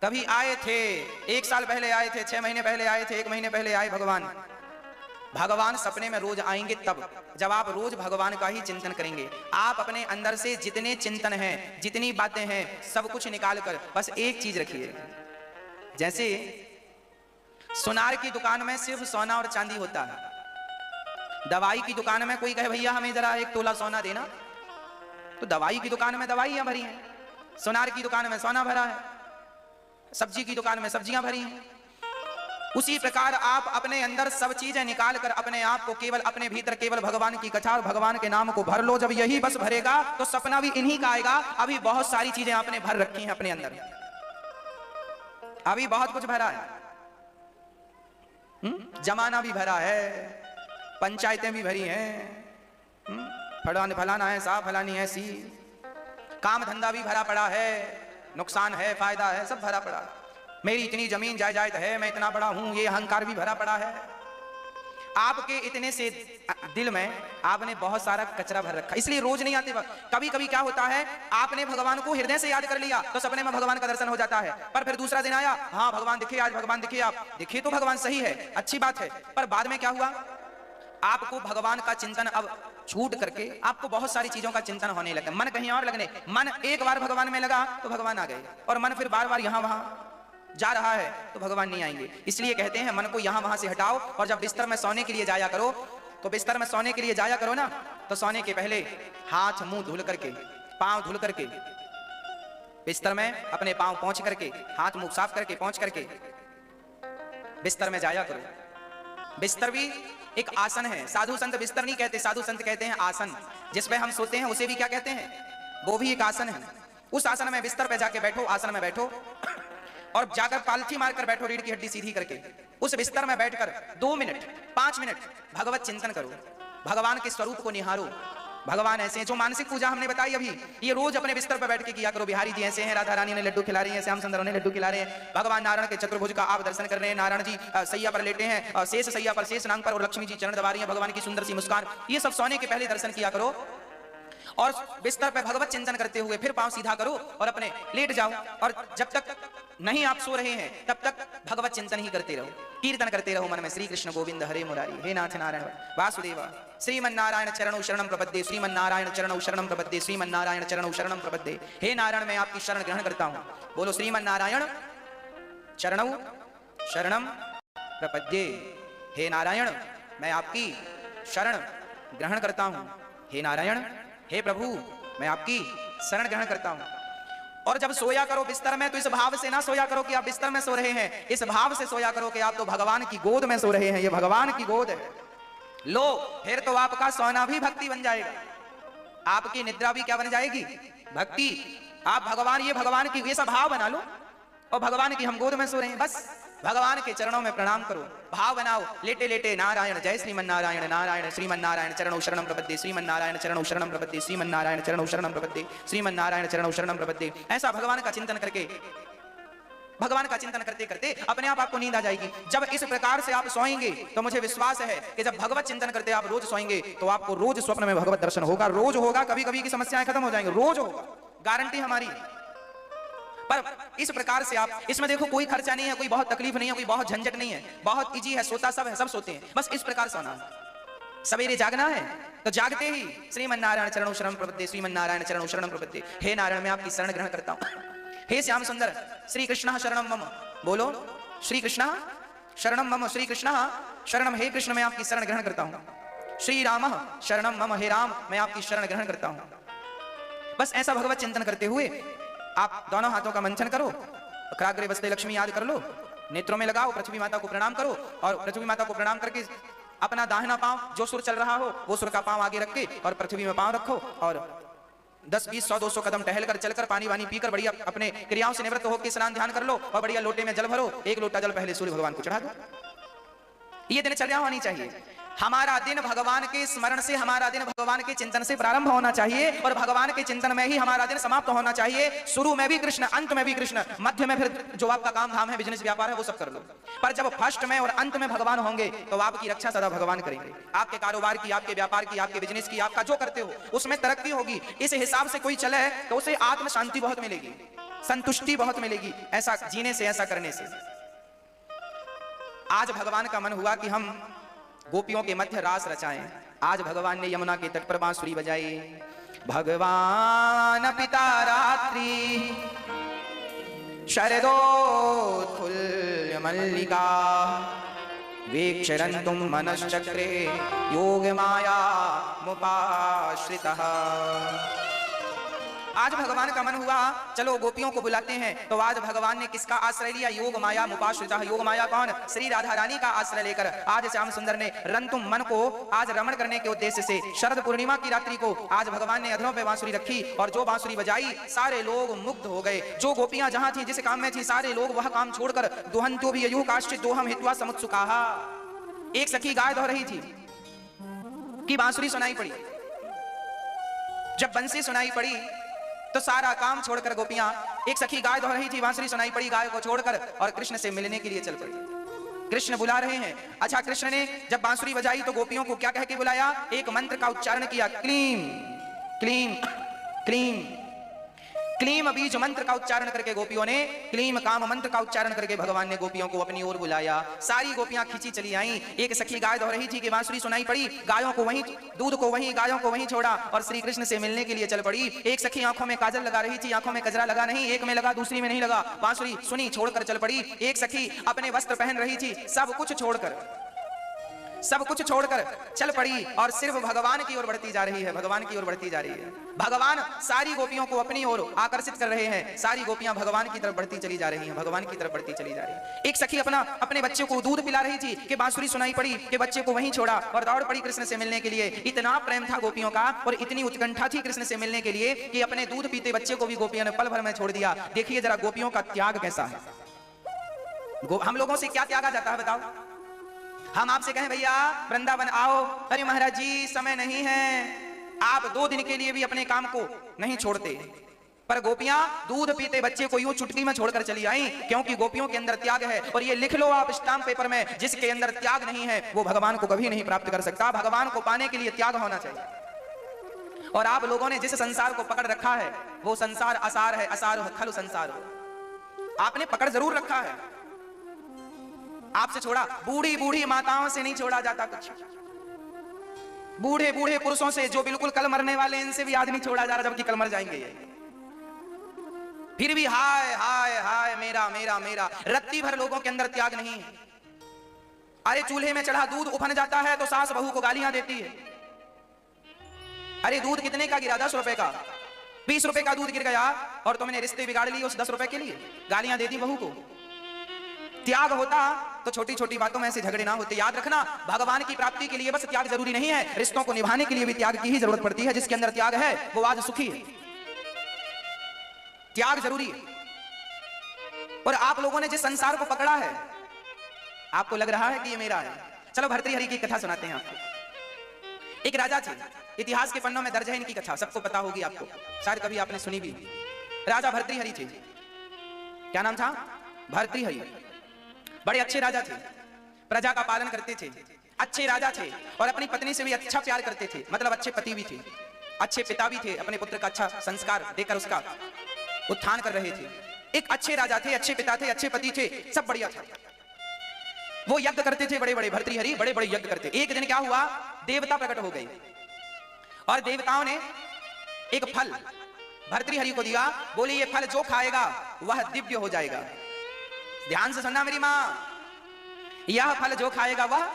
कभी आए थे 1 साल पहले आए थे, 6 महीने पहले आए थे, 1 महीने पहले आए भगवान। भगवान सपने में रोज आएंगे तब, जब आप रोज भगवान का ही चिंतन करेंगे। आप अपने अंदर से जितने चिंतन हैं, जितनी बातें हैं, सब कुछ निकाल कर बस एक चीज रखिए। जैसे सुनार की दुकान में सिर्फ सोना और चांदी होता है। दवाई की दुकान में कोई कहे भैया हमें जरा 1 तोला सोना देना, तो दवाई की दुकान में दवाइयां भरी हैं, सुनार की दुकान में सोना भरा है, सब्जी की दुकान में सब्जियां भरी हैं। उसी प्रकार आप अपने अंदर सब चीजें निकाल कर अपने आप को केवल अपने भीतर केवल भगवान की कथा और भगवान के नाम को भर लो। जब यही बस भरेगा तो सपना भी इन्हीं का आएगा। अभी बहुत सारी चीजें आपने भर रखी हैं अपने अंदर, अभी बहुत कुछ भरा है। जमाना भी भरा है, पंचायतें भी भरी हैं, फलाना है, साहब फलानी है, सी काम धंधा भी भरा पड़ा है, नुकसान है, फायदा है, सब भरा पड़ा। मेरी इतनी जमीन जायदाद है, मैं इतना बड़ा हूं, ये अहंकार भी भरा पड़ा है। आपके इतने से दिल में आपने बहुत सारा कचरा भर रखा, इसलिए रोज नहीं आते। कभी कभी क्या होता है, आपने भगवान को हृदय से याद कर लिया तो सपने में भगवान का दर्शन हो जाता है, पर फिर दूसरा दिन आया, हाँ भगवान दिखे, आज भगवान दिखे, आप दिखे तो भगवान सही है, अच्छी बात है, पर बाद में क्या हुआ, आपको भगवान का चिंतन अब छूट करके आपको बहुत सारी चीजों का चिंतन होने लगा, मन कहीं और लगने, मन एक बार भगवान में लगा तो भगवान आ गए, और मन फिर बार बार यहां वहां जा रहा है तो भगवान नहीं आएंगे। इसलिए कहते हैं मन को यहां वहां से हटाओ, और जब बिस्तर में सोने के लिए जाया करो, तो बिस्तर में सोने के लिए जाया करो ना, तो सोने के पहले हाथ मुंह धुल करके, पांव धुल करके, बिस्तर में अपने पांव पोंछ करके, हाथ मुंह साफ करके पोंछ करके बिस्तर में जाया करो। बिस्तर भी एक आसन है, साधु संत बिस्तर नहीं कहते, साधु संत कहते हैं आसन, जिसपे हम सोते हैं उसे भी क्या कहते हैं, वो भी एक आसन है। उस आसन में बिस्तर पे जाके बैठो, आसन में बैठो और जाकर पालथी मारकर बैठो, रीढ़ की हड्डी सीधी करके, उस बिस्तर में बैठकर 2 मिनट 5 मिनट भगवत चिंतन करो, भगवान के स्वरूप को निहारो। भगवान ऐसे हैं, जो मानसिक पूजा हमने बताई अभी, ये रोज अपने बिस्तर पर बैठ के किया करो। बिहारी जी ऐसे हैं, राधा रानी ने लड्डू खिला रही है, श्याम सुंदर ने लड्डू खिला रहे हैं, भगवान नारायण के चतुर्भुज का आप दर्शन कर रहे हैं, नारायण जी सैया पर लेटे हैं, शेष सैया पर, शेष नांग पर, और लक्ष्मी जी चरण दबा रही हैं, भगवान की सुंदर सी मुस्कान, ये सब सोने के पहले दर्शन किया करो। और बिस्तर पर भगवत चिंतन करते हुए फिर पांव सीधा करो और अपने लेट जाओ, और जब तक नहीं आप सो रहे हैं तब तक भगवत चिंतन ही करते रहो, कीर्तन करते रहो मन में, श्री कृष्ण गोविंद हरे मुरारी, हे नाथ नारायण वासुदेव, श्रीमन्नारायण चरणौ शरणं प्रपद्ये, श्रीमन्नारायण चरणौ शरणं प्रपद्ये, श्रीमन्नारायण चरणौ शरणं प्रपद्ये। हे नारायण मैं आपकी शरण ग्रहण करता हूं, बोलो श्रीमन्नारायण चरणौ शरणं प्रपद्ये, हे नारायण मैं आपकी शरण ग्रहण करता हूं, हे नारायण, हे प्रभु मैं आपकी शरण ग्रहण करता हूं। और जब सोया करो बिस्तर में, तो इस भाव से ना सोया करो कि आप बिस्तर में सो रहे हैं, इस भाव से सोया करो कि आप तो भगवान की गोद में सो रहे हैं, ये भगवान की गोद है। लो फिर तो आपका सोना भी भक्ति बन जाएगा, आपकी निद्रा भी क्या बन जाएगी, भक्ति। आप भगवान, ये भगवान की, ये सब भाव बना लो, और भगवान की हम गोद में सो रहे हैं, बस भगवान के चरणों में प्रणाम करो, भाव बनाओ, लेटे लेटे नारायण जय श्रीमन्नारायण, नारायण श्रीमन्नारायण चरणौ शरणं प्रपद्ये, श्रीमन्नारायण चरणौ शरणं प्रपद्ये, श्रीमन्नारायण चरणौ शरणं प्रपद्ये, श्रीमन्नारायण चरणौ शरणं प्रपद्ये। ऐसा भगवान का चिंतन करके, भगवान का चिंतन करते करते अपने आप आपको नींद आ जाएगी। जब इस प्रकार से आप सोएंगे तो मुझे विश्वास है कि जब भगवत चिंतन करते आप रोज सोएंगे तो आपको रोज स्वप्न में भगवत दर्शन होगा, रोज होगा, कभी कभी की समस्याएं खत्म हो जाएंगी, रोज होगा, गारंटी हमारी। पर इस प्रकार से आप, इसमें देखो कोई खर्चा नहीं है, कोई बहुत तकलीफ नहीं है, कोई बहुत झंझट नहीं है, बहुत इजी है, सोता सब है, सब सोते हैं, बस इस प्रकार सोना है। सवेरे जागना है तो जागते ही श्रीमन्नारायण चरणौ शरणं प्रपद्ये, श्रीमन्नारायण चरणौ शरणं प्रपद्ये, हे नारायण मैं आपकी शरण ग्रहण करता हूं, हे श्याम सुंदर श्री कृष्ण शरणं मम, बोलो श्री कृष्ण शरणं मम, श्री कृष्ण शरणं, हे कृष्ण मैं आपकी शरण ग्रहण करता हूं, श्री राम शरणं मम, हे राम मैं आपकी शरण ग्रहण करता हूं। बस ऐसा भगवत चिंतन करते हुए आप दोनों हाथों का मंथन करो, अग्रे वसते लक्ष्मी याद कर लो, नेत्रों में लगाओ, पृथ्वी माता को प्रणाम करो, और पृथ्वी माता को प्रणाम करके अपना दाहिना पांव जो सुर चल रहा हो वो सुर का पांव आगे रख के और पृथ्वी में पांव रखो, और 10 20 100 200 कदम टहल कर चलकर पानी वानी पीकर बढ़िया अपने क्रियाओं से निवृत्त होकर स्नान ध्यान कर लो, और बढ़िया लोटे में जल भरो, 1 लोटा जल पहले सूर्य भगवान को चढ़ा दो। ये दिनचर्या होनी चाहिए। हमारा दिन भगवान के स्मरण से, हमारा दिन भगवान के चिंतन से प्रारंभ होना चाहिए, और भगवान के चिंतन में ही हमारा दिन समाप्त होना चाहिए। शुरू में भी कृष्ण, अंत में भी कृष्ण, मध्य में फिर जो आपका काम धाम है, बिजनेस व्यापार है, वो सब कर लो, पर जब फर्स्ट में और अंत में भगवान होंगे तो आपकी रक्षा सदा भगवान करेंगे। आपके कारोबार की, आपके व्यापार की, आपके बिजनेस की, आपका जो करते हो उसमें तरक्की होगी। इस हिसाब से कोई चले तो उसे आत्म शांति बहुत मिलेगी, संतुष्टि बहुत मिलेगी, ऐसा जीने से, ऐसा करने से। आज भगवान का मन हुआ कि हम गोपियों के मध्य रास रचाएं। आज भगवान ने यमुना के तट पर बांसुरी बजाई। भगवान पिता रात्रि शरदोत्फुल्ल मल्लिका वीक्षरन्तुं मनश्चक्रे योग माया मुपाश्रितः। आज भगवान का मन हुआ चलो गोपियों को बुलाते हैं, तो आज भगवान ने किसका आश्रय लिया, योग माया मुपाश्रितः। योग माया कौन, श्री राधा रानी का आश्रय लेकर आज श्याम सुंदर ने रंतुम मन को आज रमण करने के उद्देश्य से शरद पूर्णिमा की रात्रि को आज भगवान ने अधरों पे बांसुरी रखी, और जो बांसुरी बजाई सारे लोग मुग्ध हो गए। जो गोपियां जहां थी, जिस काम में थी, सारे लोग वह काम छोड़कर दुहंतो भी ययुः काश्चित् दोहम हित्वा समुत्सुकाः। एक सखी गाय धो रही थी कि बांसुरी सुनाई पड़ी। जब बंसी सुनाई पड़ी तो सारा काम छोड़कर गोपियां, एक सखी गाय धो रही थी, बांसुरी सुनाई पड़ी, गाय को छोड़कर और कृष्ण से मिलने के लिए चल पड़ी। कृष्ण बुला रहे हैं। अच्छा, कृष्ण ने जब बांसुरी बजाई तो गोपियों को क्या कह के बुलाया? एक मंत्र का उच्चारण किया, क्लीम क्लीम क्लीम। क्लीम बीज मंत्र का उच्चारण करके गोपियों ने, क्लीम काम मंत्र का उच्चारण करके भगवान ने गोपियों को अपनी ओर बुलाया। सारी गोपियां खींची चली आईं। एक सखी गाय दौड़ रही थी कि बांसुरी सुनाई पड़ी, गायों को वहीं, दूध को वहीं, गायों को वहीं छोड़ा और श्री कृष्ण से मिलने के लिए चल पड़ी। एक सखी आंखों में काजल लगा रही थी, आंखों में कजरा लगा नहीं, एक में लगा दूसरी में नहीं लगा, बांसुरी सुनी छोड़कर चल पड़ी। एक सखी अपने वस्त्र पहन रही थी, सब कुछ छोड़कर चल पड़ी और सिर्फ भगवान की ओर बढ़ती जा रही है, भगवान की ओर बढ़ती जा रही है। भगवान सारी गोपियों को अपनी ओर आकर्षित कर रहे हैं, सारी गोपियां भगवान की तरफ बढ़ती चली जा रही हैं, भगवान की तरफ बढ़ती चली जा रही है। एक सखी अपने बच्चे को दूध पिला रही थी कि बांसुरी सुनाई पड़ी कि बच्चे को वहीं छोड़ा और दौड़ पड़ी कृष्ण से मिलने के लिए। इतना प्रेम था गोपियों का और इतनी उत्कंठा थी कृष्ण से मिलने के लिए कि अपने दूध पीते बच्चे को भी गोपियों ने पल भर में छोड़ दिया। देखिए जरा गोपियों का त्याग कैसा है। हम लोगों से क्या त्यागा जाता है बताओ? हम आपसे कहें भैया वृंदावन आओ, अरे महाराज जी समय नहीं है, आप 2 दिन के लिए भी अपने काम को नहीं छोड़ते। पर गोपियां दूध पीते बच्चे को यूं चुटकी में छोड़कर चली आई, क्योंकि गोपियों के अंदर त्याग है। और ये लिख लो आप स्टाम्प पेपर में, जिसके अंदर त्याग नहीं है वो भगवान को कभी नहीं प्राप्त कर सकता। भगवान को पाने के लिए त्याग होना चाहिए। और आप लोगों ने जिस संसार को पकड़ रखा है वो संसार असार है, असार खलु संसार। आपने पकड़ जरूर रखा है, आपसे छोड़ा, बूढ़ी बूढ़ी माताओं से नहीं छोड़ा जाता कुछ, बूढ़े बूढ़े पुरुषों से जो बिल्कुल कल मरने वाले, इनसे भी आज नहीं छोड़ा जा रहा, जबकि कल मर जाएंगे ये। फिर भी हाय हाय हाय मेरा मेरा मेरा, रत्ती भर लोगों के अंदर त्याग नहीं है। अरे चूल्हे में चढ़ा दूध उफन जाता है तो सास बहू को गालियां देती है। अरे दूध कितने का गिरा? 10 रुपए का, 20 रुपए का दूध गिर गया और तुमने रिश्ते बिगाड़ लिए उस 10 रुपए के लिए, गालियां देती बहू को। त्याग होता तो छोटी छोटी बातों में ऐसे झगड़े ना होते। याद रखना, भगवान की प्राप्ति के लिए बस त्याग जरूरी नहीं है, रिश्तों को निभाने के लिए भी त्याग की ही जरूरत पड़ती है। जिसके अंदर त्याग है वो आज सुखी है। त्याग जरूरी है। और आप लोगों ने जिस संसार को पकड़ा है, आपको लग रहा है कि ये मेरा है। चलो भर्तृहरि की कथा सुनाते हैं आपको। एक राजा थे, इतिहास के पन्नों में दर्ज है इनकी कथा, सबको पता होगी, आपको शायद कभी आपने सुनी भी। राजा भर्तृहरि थे। क्या नाम था? भर्तृहरि। बड़े अच्छे राजा थे, प्रजा का पालन करते थे, अच्छे राजा थे और अपनी पत्नी से भी अच्छा प्यार करते थे, मतलब अच्छे पति भी थे, अच्छे पिता भी थे, अपने पुत्र का अच्छा संस्कार देकर उसका उत्थान कर रहे थे। एक अच्छे राजा थे, अच्छे पिता थे, अच्छे पति थे, सब बढ़िया था। वो यज्ञ करते थे, बड़े बड़े भर्तृहरि बड़े बड़े यज्ञ करते। एक दिन क्या हुआ, देवता प्रकट हो गए और देवताओं ने एक फल भर्तृहरि को दिया। बोले ये फल जो खाएगा वह दिव्य हो जाएगा। ध्यान से सुनना मेरी मां, यह फल जो खाएगा वह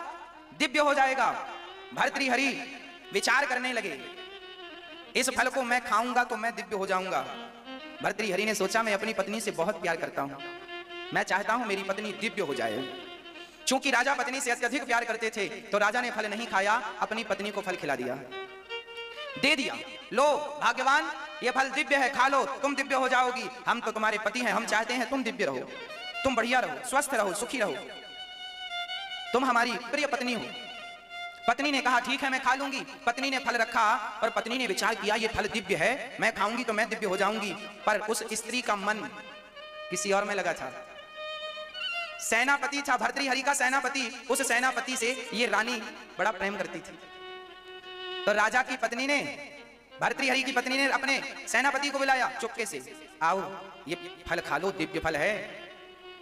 दिव्य हो जाएगा। भर्तृहरि विचार करने लगे, इस फल को मैं खाऊंगा तो मैं दिव्य हो जाऊंगा। भर्तृहरि ने सोचा मैं अपनी पत्नी से बहुत प्यार करता हूं, मैं चाहता हूं मेरी पत्नी दिव्य हो जाए। चूंकि राजा पत्नी से अत्यधिक प्यार करते थे तो राजा ने फल नहीं खाया, अपनी पत्नी को फल खिला दिया, दे दिया। लो भाग्यवान, ये फल दिव्य है, खा लो, तुम दिव्य हो जाओगी। हम तो तुम्हारे पति हैं, हम चाहते हैं तुम दिव्य रहो, तुम बढ़िया रहो, स्वस्थ रहो, सुखी रहो, तुम हमारी प्रिय पत्नी हो। पत्नी ने कहा ठीक है मैं खा लूंगी। पत्नी ने फल रखा और पत्नी ने विचार किया ये फल दिव्य है, मैं खाऊंगी तो मैं दिव्य हो जाऊंगी। पर उस स्त्री का मन किसी और में लगा था। सेनापति था, भर्तृहरि का सेनापति। उस सेनापति से ये रानी बड़ा प्रेम करती थी। तो राजा की पत्नी ने, भर्तृहरि की पत्नी ने अपने सेनापति को बुलाया, चुपके से आओ ये फल खा लो, दिव्य फल है,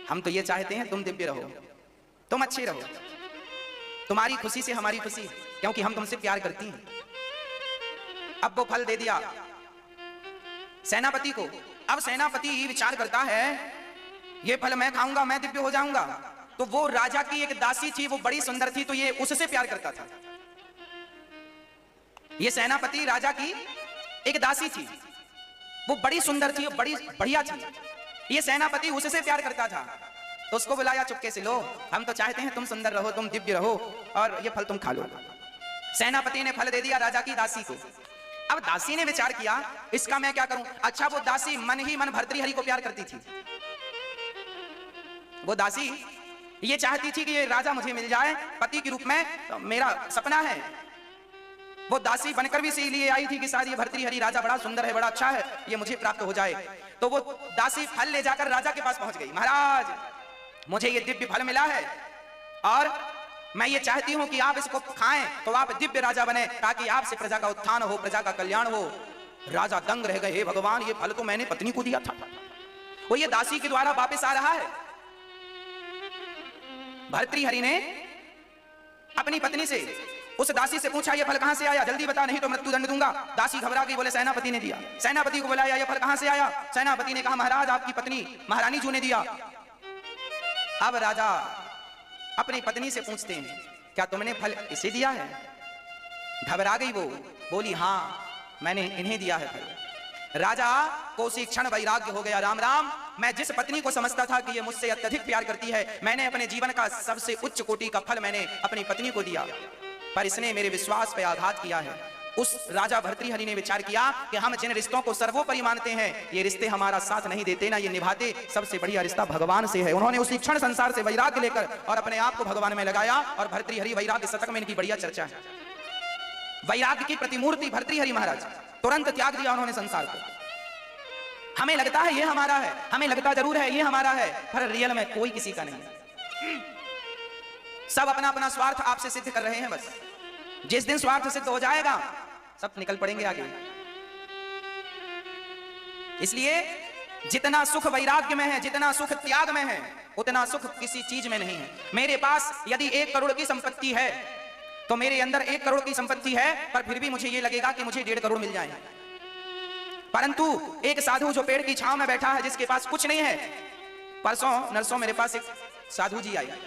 हम तो ये चाहते हैं तुम दिव्य रहो, तुम अच्छे रहो, तुम्हारी खुशी से हमारी खुशी, क्योंकि हम तुमसे प्यार करती हैं। अब वो फल दे दिया सेनापति को। अब सेनापति विचार करता है ये फल मैं खाऊंगा मैं दिव्य हो जाऊंगा। तो वो राजा की एक दासी थी, वो बड़ी सुंदर थी, तो ये उससे प्यार करता था। ये सेनापति राजा की एक दासी थी, वो बड़ी सुंदर थी, बड़ी बढ़िया थी। ये सेनापति उससे प्यार करता था। तो उसको बुलाया चुपके से, लो हम तो चाहते हैं तुम सुंदर रहो, तुम दिव्य रहो और ये फल तुम खा लो। सेनापति ने फल दे दिया राजा की दासी को। अब दासी ने विचार किया इसका मैं क्या करूं। अच्छा वो दासी मन ही मन भर्तृहरि को प्यार करती थी। वो दासी ये चाहती थी कि ये राजा मुझे मिल जाए पति के रूप में, तो मेरा सपना है। वो दासी बनकर भी इसीलिए आई थी कि शायद ये भर्तृहरि राजा बड़ा सुंदर है, बड़ा अच्छा है, ये मुझे प्राप्त हो जाए। तो वो दासी फल ले जाकर राजा के पास पहुंच गई। महाराज मुझे ये दिव्य फल मिला है, और मैं ये चाहती हूं कि आप इसको खाएं तो आप दिव्य राजा बने, ताकि आपसे प्रजा का उत्थान हो, प्रजा का कल्याण हो। राजा दंग रह गए, हे भगवान, ये फल तो मैंने पत्नी को दिया था, वो ये दासी के द्वारा वापस आ रहा है। भर्तृहरि ने अपनी पत्नी से, उस दासी से पूछा, ये फल कहां से आया, जल्दी बता, नहीं तो मृत्युदंड दूंगा। दासी घबरा गई, बोले सेनापति ने दिया। सेनापति को बुलाया, ये फल कहां से आया। सेनापति ने कहा, महाराज आपकी पत्नी महारानी जी ने दिया। अब राजा अपनी पत्नी से पूछते हैं, क्या तुमने फल इसे दिया है। घबरा गई वो, बोली हाँ मैंने इन्हें दिया है फल। राजा को उसी क्षण वैराग्य हो गया। राम राम, मैं जिस पत्नी को समझता था कि ये मुझसे अत्यधिक प्यार करती है, मैंने अपने जीवन का सबसे उच्च कोटि का फल मैंने अपनी पत्नी को दिया, पर इसने मेरे विश्वास पे आघात किया है। उस राजा भर्तृहरि ने विचार किया कि हम जिन रिश्तों को सर्वोपरि मानते हैं, ये रिश्ते हमारा साथ नहीं देते, ना ये निभाते, सबसे बढ़िया रिश्ता भगवान से है। उन्होंने उसी क्षण संसार से वैराग्य लेकर और अपने आप को भगवान में लगाया। और भर्तृहरि वैराग्य शतक में इनकी बढ़िया चर्चा है। वैराग्य की प्रतिमूर्ति भर्तृहरि महाराज, तुरंत त्याग दिया उन्होंने संसार को। हमें लगता है ये हमारा है, हमें लगता जरूर है ये हमारा है, पर रियल में कोई किसी का नहीं। सब अपना अपना स्वार्थ आपसे सिद्ध कर रहे हैं। बस जिस दिन स्वार्थ सिद्ध हो जाएगा, सब निकल पड़ेंगे आगे। इसलिए जितना सुख वैराग्य में है, जितना सुख त्याग में है, उतना सुख किसी चीज में नहीं है। मेरे पास यदि 1 करोड़ की संपत्ति है, तो मेरे अंदर 1 करोड़ की संपत्ति है, पर फिर भी मुझे ये लगेगा कि मुझे 1.5 करोड़ मिल जाए। परंतु एक साधु जो पेड़ की छांव में बैठा है, जिसके पास कुछ नहीं है, परसों नरसों मेरे पास एक साधु जी आए।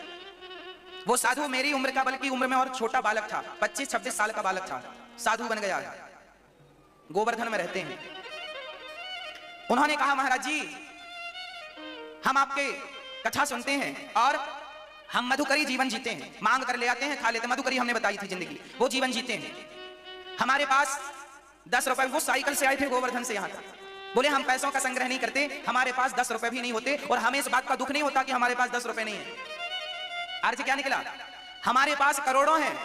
वो साधु मेरी उम्र का, बल्कि उम्र में और छोटा बालक था, 25-26 साल का बालक था। साधु बन गया, गोवर्धन में रहते हैं। उन्होंने कहा, महाराज जी हम आपके कथा सुनते हैं और हम मधुकरी जीवन जीते हैं, मांग कर ले आते हैं, खा लेते हैं। मधुकरी हमने बताई थी जिंदगी, वो जीवन जीते हैं। हमारे पास 10 रुपए, वो साइकिल से आए थे गोवर्धन से यहाँ तक। बोले हम पैसों का संग्रह नहीं करते, हमारे पास 10 रुपए भी नहीं होते, और हमें इस बात का दुख नहीं होता कि हमारे पास 10 रुपए नहीं है। अर्थ क्या निकला, हमारे पास करोड़ों हैं,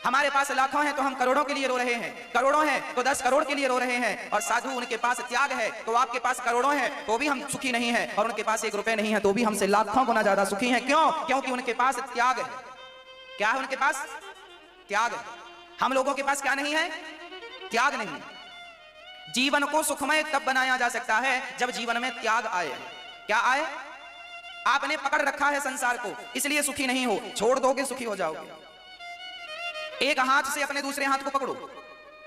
हमारे पास लाखों हैं, तो हम करोड़ों के लिए रो रहे हैं, करोड़ों हैं तो 10 करोड़ के लिए रो रहे हैं। और साधु, उनके पास त्याग है, तो आपके पास करोड़ों हैं तो भी हम सुखी नहीं हैं, और उनके पास 1 रुपए नहीं है तो भी हमसे लाखों गुना ज्यादा सुखी हैं। क्यों? क्योंकि उनके पास त्याग है। क्या है उनके पास? त्याग है। हम लोगों के पास क्या नहीं है? त्याग नहीं। जीवन को सुखमय तब बनाया जा सकता है जब जीवन में त्याग आए। क्या आए? आपने पकड़ रखा है संसार को, इसलिए सुखी नहीं हो, छोड़ दोगे सुखी हो जाओगे। एक हाथ से अपने दूसरे हाथ को पकड़ो,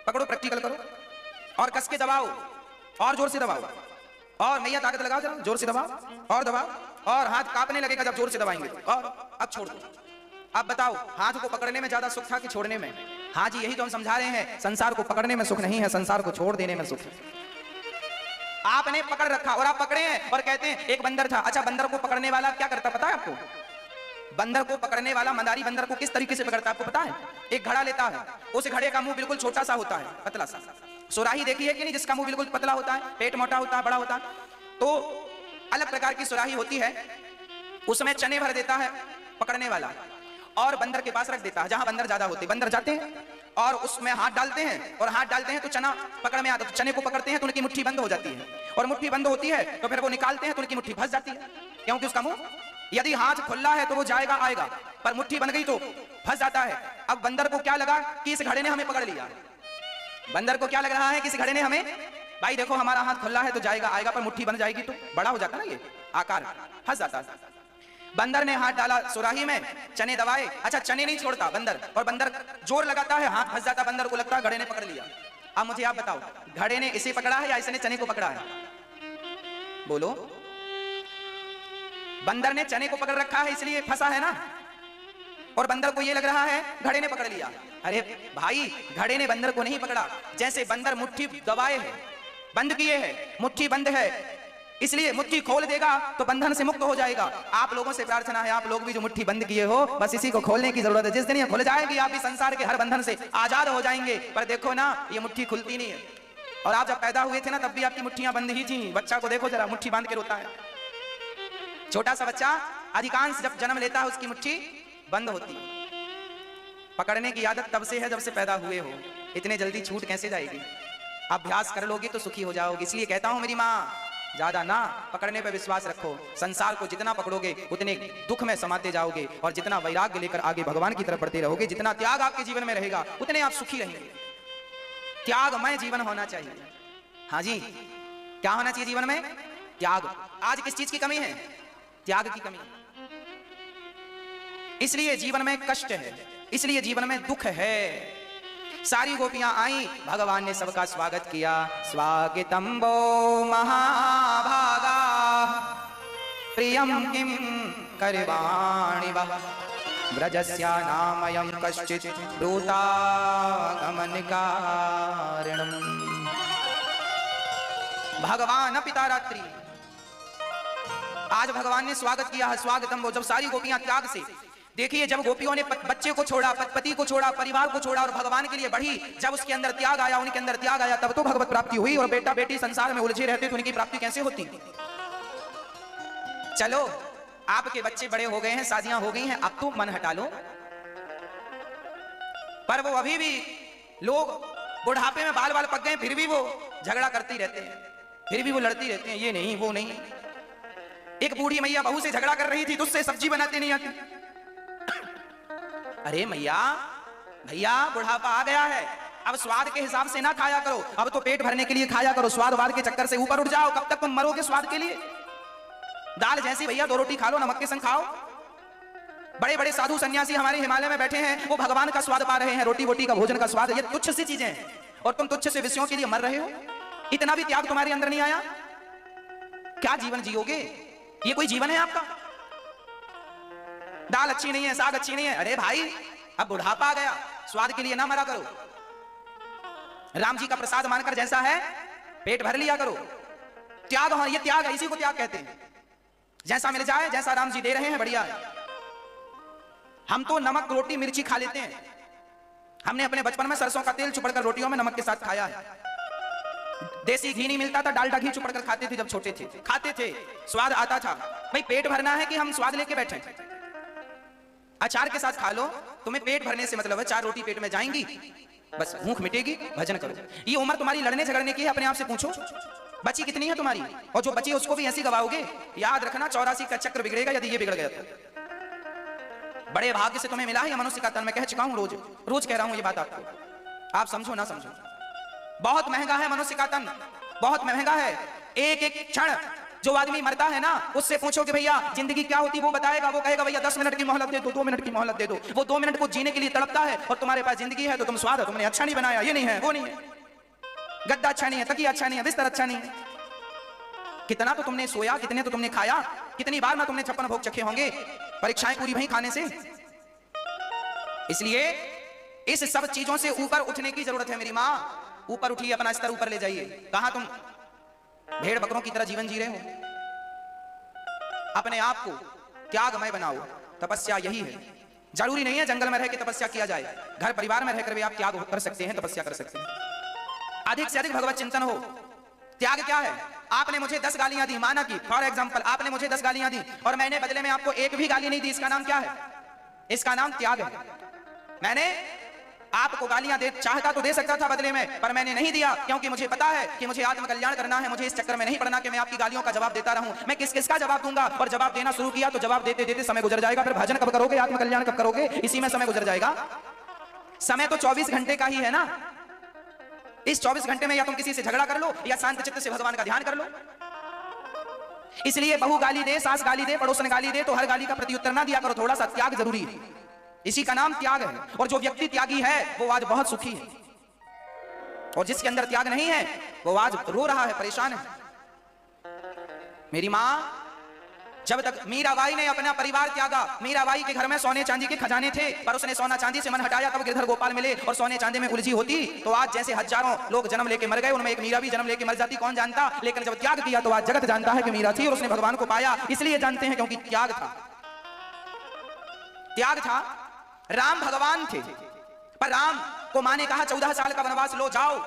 पकड़ो, प्रैक्टिकल करो, और कस के दबाओ, और जोर से दबाओ, और नैया ताकत लगाओ, जरा जोर से दबाओ, और दबाओ, और हाथ कांपने लगेगा जब जोर से दबाएंगे, और अब छोड़ दो। अब बताओ, हाथ को पकड़ने में ज्यादा सुख था कि छोड़ने में? हाँ जी, यही तो हम समझा रहे हैं, संसार को पकड़ने में सुख नहीं है, संसार को छोड़ देने में सुख है। आपने पकड़ रखा और आप पकड़े हैं और कहते हैं एक बंदर था। अच्छा, बंदर को पकड़ने वाला क्या करता पता है आपको? बंदर को पकड़ने वाला मंदारी बंदर को किस तरीके से पकड़ता है आपको पता है? एक घड़ा लेता है, उस घड़े का मुंह बिल्कुल छोटा सा होता है, पतला सा। सुराही देखी है कि नहीं, जिसका मुंह बिल्कुल पतला होता है, पेट मोटा होता है, बड़ा होता है, तो अलग प्रकार की सुराही होती है, उसमें चने भर देता है पकड़ने वाला, और बंदर के पास रख देता है जहां बंदर ज्यादा होते। बंदर जाते हैं और उसमें हाथ डालते हैं, और हाथ डालते हैं तो चना पकड़ में आता है, तो चने को पकड़ते हैं तो उनकी मुट्ठी बंद हो जाती है, और मुट्ठी बंद होती है तो फिर वो निकालते हैं तो उनकी मुट्ठी फंस जाती है, क्योंकि उसका मुंह, यदि हाथ खुला है तो वो जाएगा आएगा, पर मुट्ठी बन गई तो फंस जाता है। अब बंदर को क्या लगा कि इस घड़े ने हमें पकड़ लिया। बंदर को क्या लग रहा है कि इस घड़े ने हमें, भाई देखो हमारा हाथ खुला है तो जाएगा आएगा, पर मुट्ठी बन जाएगी तो बड़ा हो जाता ना, ये आकार फंस जाता है। बंदर ने हाथ डाला सुराही में, चने दबाए। अच्छा, चने नहीं छोड़ता बंदर, और बंदर जोर लगाता है, हाथ फंस जाता, बंदर को लगता है घड़े ने पकड़ लिया। अब मुझे आप बताओ, घड़े ने इसे पकड़ा है या इसने चने को पकड़ा है? बोलो। बंदर ने चने को पकड़ रखा है इसलिए फंसा है ना, और बंदर को ये लग रहा है घड़े ने पकड़ लिया। अरे भाई, घड़े ने बंदर को नहीं पकड़ा। जैसे बंदर मुट्ठी दबाए है, बंद किए है, मुट्ठी बंद है, इसलिए मुट्ठी खोल देगा तो बंधन से मुक्त हो जाएगा। आप लोगों से प्रार्थना है, आप लोग भी जो मुट्ठी बंद किए हो, बस इसी को खोलने की जरूरत है। जिस दिन ये खुल जाएगी, आप भी संसार के हर बंधन से आजाद हो जाएंगे। पर देखो ना, ये मुट्ठी खुलती नहीं है। और आप जब पैदा हुए थे ना, तब भी आपकी मुट्ठियां बंद ही थी। बच्चा को देखो जरा, मुट्ठी बांध के रोता है। छोटा सा बच्चा अधिकांश जब जन्म लेता है, उसकी मुट्ठी बंद होती है। पकड़ने की आदत तब से है जब से पैदा हुए हो, इतने जल्दी छूट कैसे जाएगी? अभ्यास कर लोगे तो सुखी हो जाओगे। इसलिए कहता हूं मेरी माँ, ज्यादा ना पकड़ने पे विश्वास रखो। संसार को जितना पकड़ोगे उतने दुख में समाते जाओगे, और जितना वैराग्य लेकर आगे भगवान की तरफ बढ़ते रहोगे, जितना त्याग आपके जीवन में रहेगा उतने आप सुखी रहेंगे। त्यागमय जीवन होना चाहिए। हाँ जी, क्या होना चाहिए जीवन में? त्याग। आज किस चीज की कमी है? त्याग की कमी। इसलिए जीवन में कष्ट है, इसलिए जीवन में दुख है। सारी गोपियां आई, भगवान ने सबका स्वागत किया। स्वागतम वो महाभागा प्रियम किम करवाणि वः ब्रजस्या नामयं कश्चित् ब्रूतागमन कारणम्। भगवान पिता रात्रि, आज भगवान ने स्वागत किया है। स्वागतम वो, जब सारी गोपियां त्याग से, देखिए जब गोपियों ने बच्चे को छोड़ा, पति को छोड़ा, परिवार को छोड़ा और भगवान के लिए बढ़ी, जब उसके अंदर त्याग आया, उनके अंदर त्याग आया, तब तो भगवत प्राप्ति हुई। और बेटा बेटी संसार में उलझे रहते तो उनकी प्राप्ति कैसे होती? चलो आपके बच्चे बड़े हो गए हैं, शादियां हो गई हैं, अब तो मन हटा लो। पर वो अभी भी, लोग बुढ़ापे में बाल बाल पक गए, फिर भी वो झगड़ा करती रहते हैं, फिर भी वो लड़ती रहते हैं, ये नहीं वो नहीं। एक बूढ़ी मैया बहू से झगड़ा कर रही थी, तुझसे सब्जी बनाते नहीं आती। अरे मैया, भैया बुढ़ापा आ गया है, अब स्वाद के हिसाब से ना खाया करो, अब तो पेट भरने के लिए खाया करो। स्वादवाद के चक्कर से ऊपर उठ जाओ, कब तक तुम मरोगे स्वाद के लिए? दाल जैसी भैया 2 रोटी खा लो, नमक के संग खाओ। बड़े बड़े साधु सन्यासी हमारे हिमालय में बैठे हैं, वो भगवान का स्वाद पा रहे हैं, रोटी वोटी का भोजन का स्वाद। ये तुच्छ सी चीजें हैं और तुम तुच्छ से विषयों के लिए मर रहे हो। इतना भी त्याग तुम्हारे अंदर नहीं आया, क्या जीवन जियोगे? ये कोई जीवन है आपका? दाल अच्छी नहीं है, साग अच्छी नहीं है, अरे भाई अब बुढ़ापा आ गया, स्वाद के लिए ना मरा करो। राम जी का प्रसाद मानकर जैसा है पेट भर लिया करो। त्याग, हाँ ये त्याग है, इसी को त्याग कहते हैं। जैसा मिल जाए, जैसा राम जी दे रहे हैं, बढ़िया है। हम तो नमक रोटी मिर्ची खा लेते हैं। हमने अपने बचपन में सरसों का तेल चुपड़कर रोटियों में नमक के साथ खाया है। देसी घी नहीं मिलता था, डालडा घी चुपड़कर खाते थे, जब छोटे थे खाते थे, स्वाद आता था। भाई पेट भरना है कि हम स्वाद लेके बैठे? अचार के साथ खा लो, तुम्हें पेट भरने से मतलब है। 4 रोटी पेट में जाएंगी, बस भूख मिटेगी, भजन करो। ये उम्र तुम्हारी लड़ने झगड़ने की है, अपने आप से पूछो बची कितनी है तुम्हारी? और जो बची उसको भी ऐसी गवाओगे? याद रखना 84 का चक्र बिगड़ेगा यदि ये बिगड़ गया तो। बड़े भाग्य से तुम्हें मिला है मनुष्य का तन। मैं कह चुका हूं, रोज रोज कह रहा हूं ये बात आपको, आप समझो ना समझो। बहुत महंगा है मनुष्य का तन, बहुत महंगा है। एक एक क्षण जो आदमी मरता है ना, उससे पूछो कि भैया जिंदगी क्या होती, वो बताएगा। वो कहेगा भैया 10 मिनट की मोहलत दे दो, 2 मिनट की मोहलत दे दो। वो 2 मिनट को जीने के लिए तड़पता है, और तुम्हारे पास जिंदगी है तो तुम स्वाद, तुमने अच्छा नहीं बनाया, ये नहीं है वो नहीं है, गद्दा अच्छा नहीं है, तकिया अच्छा नहीं है, बिस्तर अच्छा नहीं है। कितना तो तुमने सोया, कितने तो तुमने खाया, कितनी बार ना तुमने 56 भोग चखे होंगे। परीक्षाएं पूरी भई खाने से। इसलिए इस सब चीजों से ऊपर उठने की जरूरत है मेरी माँ। ऊपर उठिए, अपना स्तर ऊपर ले जाइए। कहां तुम भेड़ बकरों की तरह जीवन जी रहे हो? अपने आप को त्यागमय बनाओ। तपस्या यही है। जरूरी नहीं है जंगल में रह के तपस्या किया जाए, घर परिवार में रहकर भी आप त्याग कर सकते हैं, तपस्या कर सकते हैं। अधिक से अधिक भगवत चिंतन हो। त्याग क्या है? आपने मुझे 10 गालियां दी, माना कि फॉर एग्जाम्पल आपने मुझे 10 गालियां दी और मैंने बदले में आपको एक भी गाली नहीं दी, इसका नाम क्या है? इसका नाम त्याग है। मैंने आपको गालियां दे चाहता तो दे सकता था बदले में, पर मैंने नहीं दिया, क्योंकि मुझे पता है कि मुझे आत्मकल्याण करना है। मुझे इस चक्कर में नहीं पड़ना कि मैं आपकी गालियों का जवाब देता रहूं। मैं किस किसका जवाब दूंगा? और जवाब देना शुरू किया तो जवाब देते देते समय गुजर जाएगा। फिर भजन कब करोगे, आत्मकल्याण कब करोगे? इसी में समय गुजर जाएगा। समय तो 24 घंटे का ही है ना। इस 24 घंटे में या तुम किसी से झगड़ा कर लो या शांत चित्त से भगवान का ध्यान कर लो। इसलिए बहू गाली दे, सास गाली दे, पड़ोसन गाली दे तो हर गाली का प्रत्युत्तर ना दिया करो। थोड़ा सा त्याग जरूरी है, इसी का नाम त्याग है। और जो व्यक्ति त्यागी है वो आज बहुत सुखी है, और जिसके अंदर त्याग नहीं है वो आज रो रहा है, परेशान है। मेरी मां, जब तक मीराबाई ने अपना परिवार त्यागा, मीराबाई के घर में सोने चांदी के खजाने थे, पर उसने सोना चांदी से मन हटाया, तब गिरधर गोपाल मिले और सोने चांदी में उलझी होती तो आज जैसे हजारों लोग जन्म लेके मर गए, उनमें एक मीरा भी जन्म लेके मर जाती, कौन जानता। लेकिन जब त्याग किया तो आज जगत जानता है कि मीरा थी और उसने भगवान को पाया। इसलिए जानते हैं क्योंकि त्याग था। त्याग था। राम भगवान थे, पर राम को मां ने कहा 14 साल का वनवास लो, जाओ।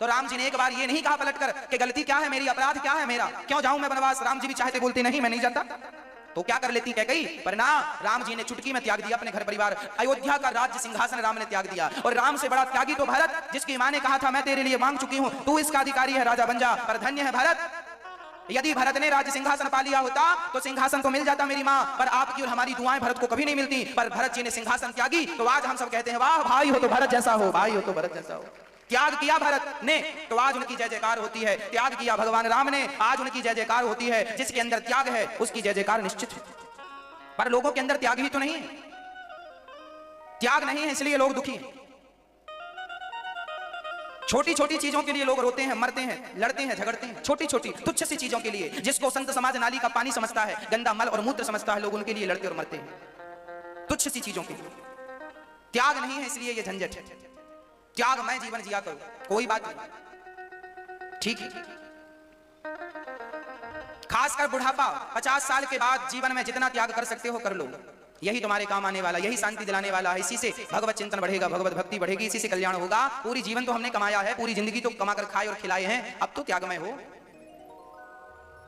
तो राम जी ने एक बार ये नहीं कहा पलटकर कि गलती क्या है मेरी, अपराध क्या है मेरा, क्यों जाऊं मैं वनवास? राम जी भी चाहते बोलते नहीं मैं नहीं जाता। तो क्या कर लेती कैकेयी? पर ना, राम जी ने चुटकी में त्याग दिया अपने घर परिवार। अयोध्या का राज्य सिंहासन राम ने त्याग दिया। और राम से बड़ा त्यागी तो भरत, जिसकी मां ने कहा था मैं तेरे लिए मांग चुकी हूं, तू इसका अधिकारी है, राजा बन जा। पर धन्य है भरत, यदि भरत ने राज्य सिंहासन पा लिया होता तो सिंहासन तो मिल जाता मेरी माँ, पर आपकी और हमारी दुआएं भरत को कभी नहीं मिलती। पर भरत जी ने सिंहासन त्यागी तो आज हम सब कहते हैं वाह भाई हो तो भरत जैसा हो, भाई हो तो भरत जैसा हो। त्याग किया भरत ने तो आज उनकी जय जयकार होती है। त्याग किया भगवान राम ने, आज उनकी जय जयकार होती है। जिसके अंदर त्याग है उसकी जय जयकार निश्चित है। पर लोगों के अंदर त्याग ही तो नहीं है, त्याग नहीं है इसलिए लोग दुखी हैं। छोटी छोटी चीजों के लिए लोग रोते हैं, मरते हैं, लड़ते हैं, झगड़ते हैं। छोटी छोटी तुच्छ सी चीजों के लिए, जिसको संत समाज नाली का पानी समझता है, गंदा मल और मूत्र समझता है, लोग उनके लिए लड़ते और मरते हैं। तुच्छ सी चीजों के लिए त्याग नहीं है इसलिए ये झंझट है। त्याग मैं जीवन जिया करूं, कोई बात नहीं, ठीक है। खासकर बुढ़ापा, 50 साल के बाद जीवन में जितना त्याग कर सकते हो कर लो, यही तुम्हारे काम आने वाला, यही शांति दिलाने वाला है। इसी से भगवत चिंतन बढ़ेगा, भगवत भक्ति बढ़ेगी, इसी से कल्याण होगा। पूरी जीवन तो हमने कमाया है, पूरी जिंदगी तो कमा कर खाए और खिलाए हैं, अब तो त्यागमय हो।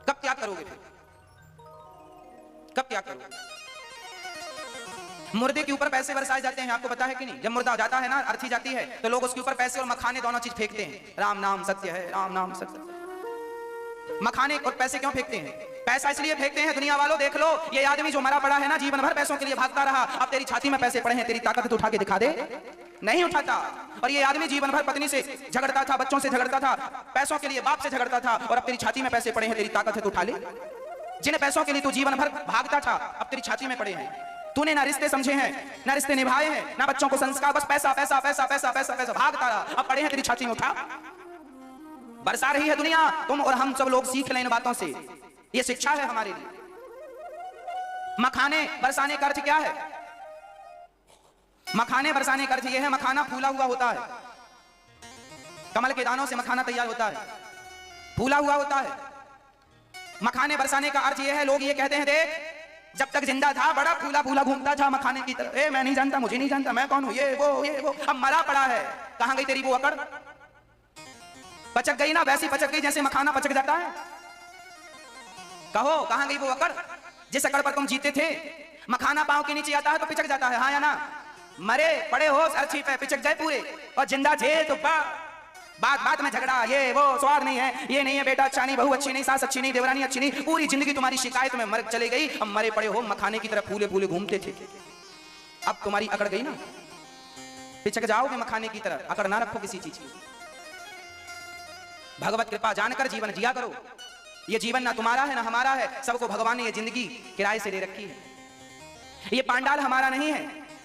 कब त्याग करोगे फिर, कब त्याग करोगे? मुर्दे के ऊपर पैसे बरसाए जाते हैं, आपको पता है कि नहीं? जब मुर्दा जाता है ना, अर्थी जाती है, तो लोग उसके ऊपर पैसे और मखाने दोनों चीज फेंकते हैं। राम नाम सत्य है, राम नाम सत्य। मखाने और पैसे क्यों फेंकते हैं? पैसा इसलिए फेंकते हैं, दुनिया वालों देख लो, ये आदमी जो मरा पड़ा है ना, जीवन भर पैसों के लिए भागता रहा, अब तेरी छाती में पैसे पड़े हैं, तेरी ताकत तो उठा के दिखा दे, नहीं उठाता। और ये आदमी जीवन भर पत्नी से झगड़ता था, बच्चों से झगड़ता था, पैसों के लिए बाप से झगड़ता था, और अब तेरी छाती में पैसे पड़े हैं, तेरी ताकत है तो उठा ले। जिन पैसों के लिए तू जीवन भर भागता था, अब तेरी छाती में पड़े हैं। तूने ना रिश्ते समझे हैं, ना रिश्ते निभाए हैं, ना बच्चों को संस्कार, बस पैसा पैसा पैसा पैसा पैसा पैसा भागता रहा, अब पड़े हैं तेरी छाती में, उठा। बरसा रही है दुनिया, तुम और हम सब लोग सीख लें इन बातों से, ये शिक्षा है हमारे लिए। मखाने बरसाने का अर्थ क्या है? मखाने बरसाने का अर्थ यह है, मखाना फूला हुआ होता है, कमल के दानों से मखाना तैयार होता है, फूला हुआ होता है। मखाने बरसाने का अर्थ यह है, लोग ये कहते हैं देख जब तक जिंदा था बड़ा फूला फूला घूमता था मखाने की तरह, ए मैं नहीं जानता, मुझे नहीं जानता, मैं कौन हूं, ये वो, अब मरा पड़ा है, कहां गई तेरी वो अकड़? पचक गई ना, वैसी पचक गई जैसे मखाना पचक जाता है। कहो कहां गई वो अकड़ जिस अकड़ पर तुम जीते थे? मखाना पांव के नीचे आता है तो पिचक जाता है, हाँ या ना? मरे पड़े हो अर्थी पे, पिचक जाए पूरे, और जिंदा थे तो बात बात में झगड़ा, ये वो, स्वाद नहीं है, ये नहीं है, बेटा अच्छा नहीं, बहू अच्छी नहीं, सास अच्छी नहीं, देवरानी अच्छी नहीं, पूरी जिंदगी तुम्हारी शिकायत में मर चली गई। अब मरे पड़े हो मखाने की तरह फूले फूले घूमते थे, अब तुम्हारी अकड़ गई ना, पिचक जाओगे मखाने की तरह। अकड़ ना रखो किसी चीज की, भगवत कृपा जानकर जीवन जिया करो। ये जीवन ना तुम्हारा है ना हमारा है, सबको भगवान ने ये जिंदगी किराए से दे रखी है। ये पांडाल हमारा नहीं है,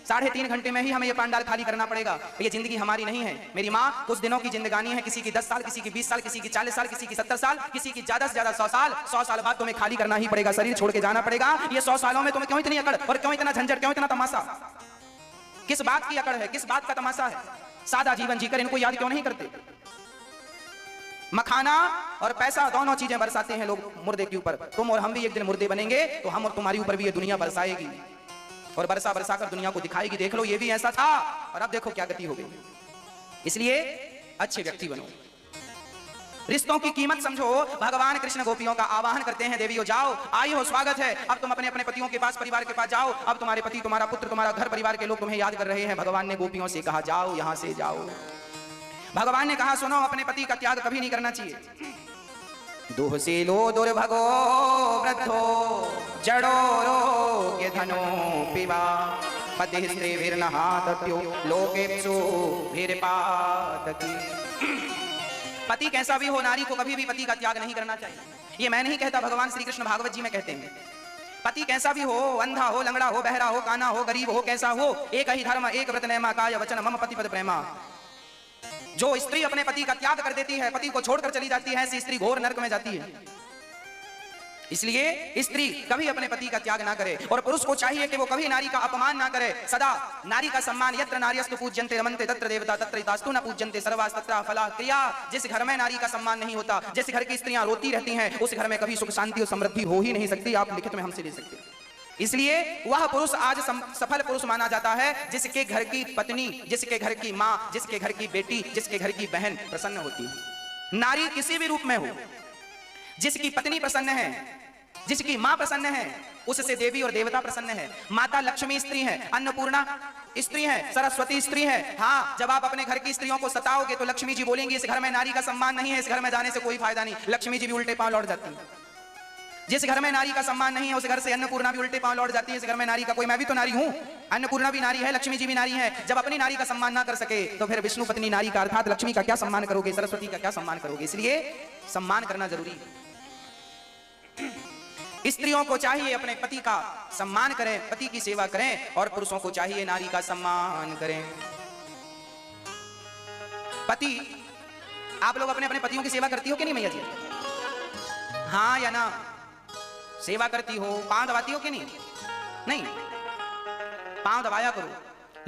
3.5 घंटे में ही हमें ये पांडाल खाली करना पड़ेगा। ये जिंदगी हमारी नहीं है। मेरी माँ कुछ दिनों की जिंदगानी है, किसी की 10 साल, किसी की 20 साल, किसी की 40 साल, किसी की 70 साल, किसी की ज्यादा से ज्यादा 100 साल। 100 साल बाद तुम्हें खाली करना ही पड़ेगा, शरीर छोड़ के जाना पड़ेगा। ये 100 सालों में तुम्हें क्यों इतनी अकड़ और क्यों इतना झंझट, क्यों इतना तमाशा? किस बात की अकड़ है, किस बात का तमाशा है? सादा जीवन जीकर इनको याद क्यों नहीं करते? मखाना और पैसा दोनों चीजें बरसाते हैं लोग मुर्दे के ऊपर। तुम और हम भी एक दिन मुर्दे बनेंगे तो हम और तुम्हारी ऊपर भी ये दुनिया बरसाएगी, और बरसा बरसा कर दुनिया को दिखाएगी, देख लो ये भी ऐसा था और अब देखो क्या गति हो गई। इसलिए अच्छे व्यक्ति बनो, रिश्तों की कीमत समझो। भगवान कृष्ण गोपियों का आवाहन करते हैं, देवियों जाओ, आई हो, स्वागत है। अब तुम अपने अपने पतियों के पास, परिवार के पास जाओ। अब तुम्हारे पति, तुम्हारा पुत्र, तुम्हारा घर परिवार के लोग तुम्हें याद कर रहे हैं। भगवान ने गोपियों से कहा जाओ, यहां से जाओ। भगवान ने कहा सुनो, अपने पति का त्याग कभी नहीं करना चाहिए। दुहसीलो दुर्भगो वृद्धो जड़ो रोग्य धनो पिबा पति स्त्रीभिर्नहातत्यो लोकेप्सु भिर्पातकी। पति कैसा भी हो, नारी को कभी भी पति का त्याग नहीं करना चाहिए। ये मैं नहीं कहता, भगवान श्री कृष्ण भागवत जी में कहते हैं। पति कैसा भी हो, अंधा हो, लंगड़ा हो, बहरा हो, काना हो, गरीब हो, कैसा हो, एक ही धर्म एक व्रत नेमा काय वचन मम पति पद प्रेमा। जो स्त्री अपने पति का त्याग कर देती है, पति को छोड़कर चली जाती है, ऐसी स्त्री घोर नरक में जाती है। इसलिए स्त्री कभी अपने पति का त्याग ना करे, और पुरुष को चाहिए कि वो कभी नारी का अपमान ना करे। सदा नारी का सम्मान, यत्र नार्यस्तु पूज्यन्ते रमन्ते तत्र देवता तत्र तास्तु न पूज्यन्ते सर्वास्तत्र फला क्रिया। जिस घर में नारी का सम्मान नहीं होता, जिस घर की स्त्रियां रोती रहती हैं, उस घर में कभी सुख शांति और समृद्धि हो ही नहीं सकती। आप लिखित में हमसे ले सकते हैं। इसलिए वह पुरुष आज सफल पुरुष माना जाता है जिसके घर की पत्नी, जिसके घर की माँ, जिसके घर की बेटी, जिसके घर की बहन प्रसन्न होती है। नारी किसी भी रूप में हो, जिसकी पत्नी प्रसन्न है, जिसकी माँ प्रसन्न है, उससे देवी और देवता प्रसन्न है। माता लक्ष्मी स्त्री है, अन्नपूर्णा स्त्री है, सरस्वती स्त्री है। हाँ, जब आप अपने घर की स्त्रियों को सताओगे तो लक्ष्मी जी बोलेंगी इस घर में नारी का सम्मान नहीं है, इस घर में जाने से कोई फायदा नहीं। लक्ष्मी जी भी उल्टे पांव लौट जाती है। जिस घर में नारी का सम्मान नहीं है उस घर से अन्नपूर्णा भी उल्टे पांव लौट जाती है। इस घर में नारी का कोई, मैं भी तो नारी हूं, अन्नपूर्णा भी नारी है, लक्ष्मी जी भी नारी है। जब अपनी नारी का सम्मान ना कर सके तो फिर विष्णु पत्नी नारी का अर्थात लक्ष्मी का क्या सम्मान करोगे, सरस्वती का क्या सम्मान करोगे। इसलिए सम्मान करना जरूरी है। स्त्रियों को चाहिए अपने पति का सम्मान करें, पति की सेवा करें, और पुरुषों को चाहिए नारी का सम्मान करें। पति, आप लोग अपने अपने पतियों की सेवा करती हो कि नहीं मैया जी? हाँ या ना? सेवा करती हो, पांव दबाती हो कि नहीं? नहीं, पांव दबाया करो।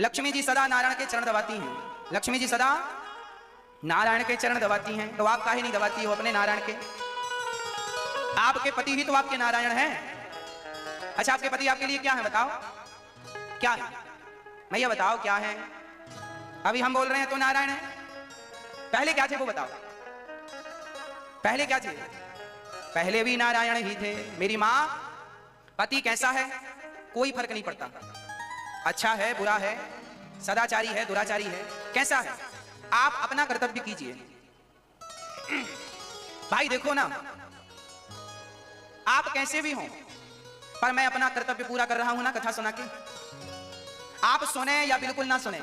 लक्ष्मी जी सदा नारायण के चरण दबाती हैं, लक्ष्मी जी सदा नारायण के चरण दबाती हैं, तो आप काहे नहीं दबाती हो अपने नारायण के? आपके पति ही तो आपके नारायण हैं। अच्छा, आपके पति आपके लिए क्या है बताओ? क्या है मैया बताओ क्या है? अभी हम बोल रहे हैं तो नारायण है, पहले क्या थे वो बताओ? पहले क्या थे? पहले भी नारायण ही थे। मेरी मां, पति कैसा है कोई फर्क नहीं पड़ता, अच्छा है बुरा है, सदाचारी है दुराचारी है, कैसा है, आप अपना कर्तव्य कीजिए। भाई देखो ना, आप कैसे भी हो, पर मैं अपना कर्तव्य पूरा कर रहा हूं ना कथा सुना के। आप सुने या बिल्कुल ना सुने,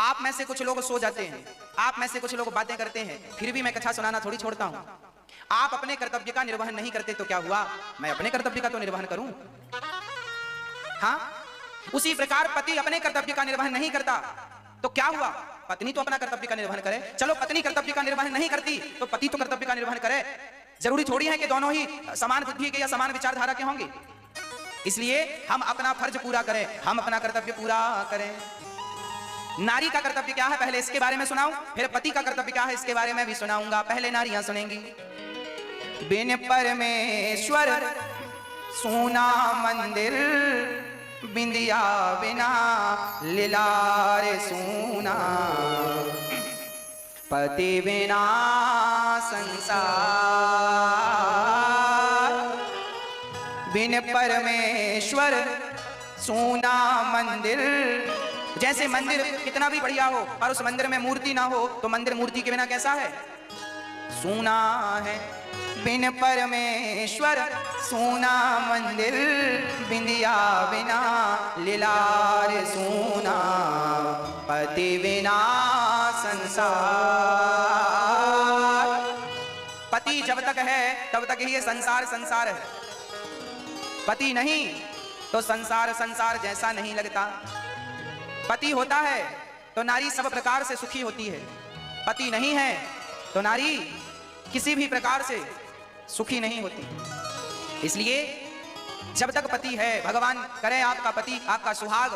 आप में से कुछ लोग सो जाते हैं, आप में से कुछ लोग बातें करते हैं, फिर भी मैं कथा सुनाना थोड़ी छोड़ता हूं। आप अपने कर्तव्य का निर्वहन नहीं करते तो क्या हुआ, मैं अपने कर्तव्य का तो निर्वहन करूं। हाँ, उसी प्रकार पति अपने कर्तव्य का निर्वहन नहीं करता तो क्या हुआ, पत्नी तो अपना कर्तव्य का निर्वहन करे। चलो पत्नी कर्तव्य का निर्वहन नहीं करती तो पति तो कर्तव्य का निर्वहन करे। जरूरी थोड़ी है कि दोनों ही समान बुद्धि के या समान विचारधारा के होंगे। इसलिए हम अपना फर्ज पूरा करें, हम अपना कर्तव्य पूरा करें। नारी का कर्तव्य क्या है पहले इसके बारे में सुनाऊं, फिर पति का कर्तव्य क्या है इसके बारे में भी सुनाऊंगा। पहले नारियां सुनेंगी। बिन परमेश्वर सोना मंदिर, बिंदिया बिना लीलार सोना, पति बिना संसार। बिन परमेश्वर सोना मंदिर, जैसे मंदिर कितना भी बढ़िया हो और उस मंदिर में मूर्ति ना हो तो मंदिर मूर्ति के बिना कैसा है, सोना है। बिन परमेश्वर सोना मंदिर, बिंदिया बिना लीलार सोना, पति बिना संसार। पति जब तक है तब तक ही ये संसार संसार है, पति नहीं तो संसार संसार जैसा नहीं लगता। पति होता है तो नारी सब प्रकार से सुखी होती है, पति नहीं है तो नारी किसी भी प्रकार से सुखी नहीं होती। इसलिए जब तक पति है, भगवान करे आपका पति आपका सुहाग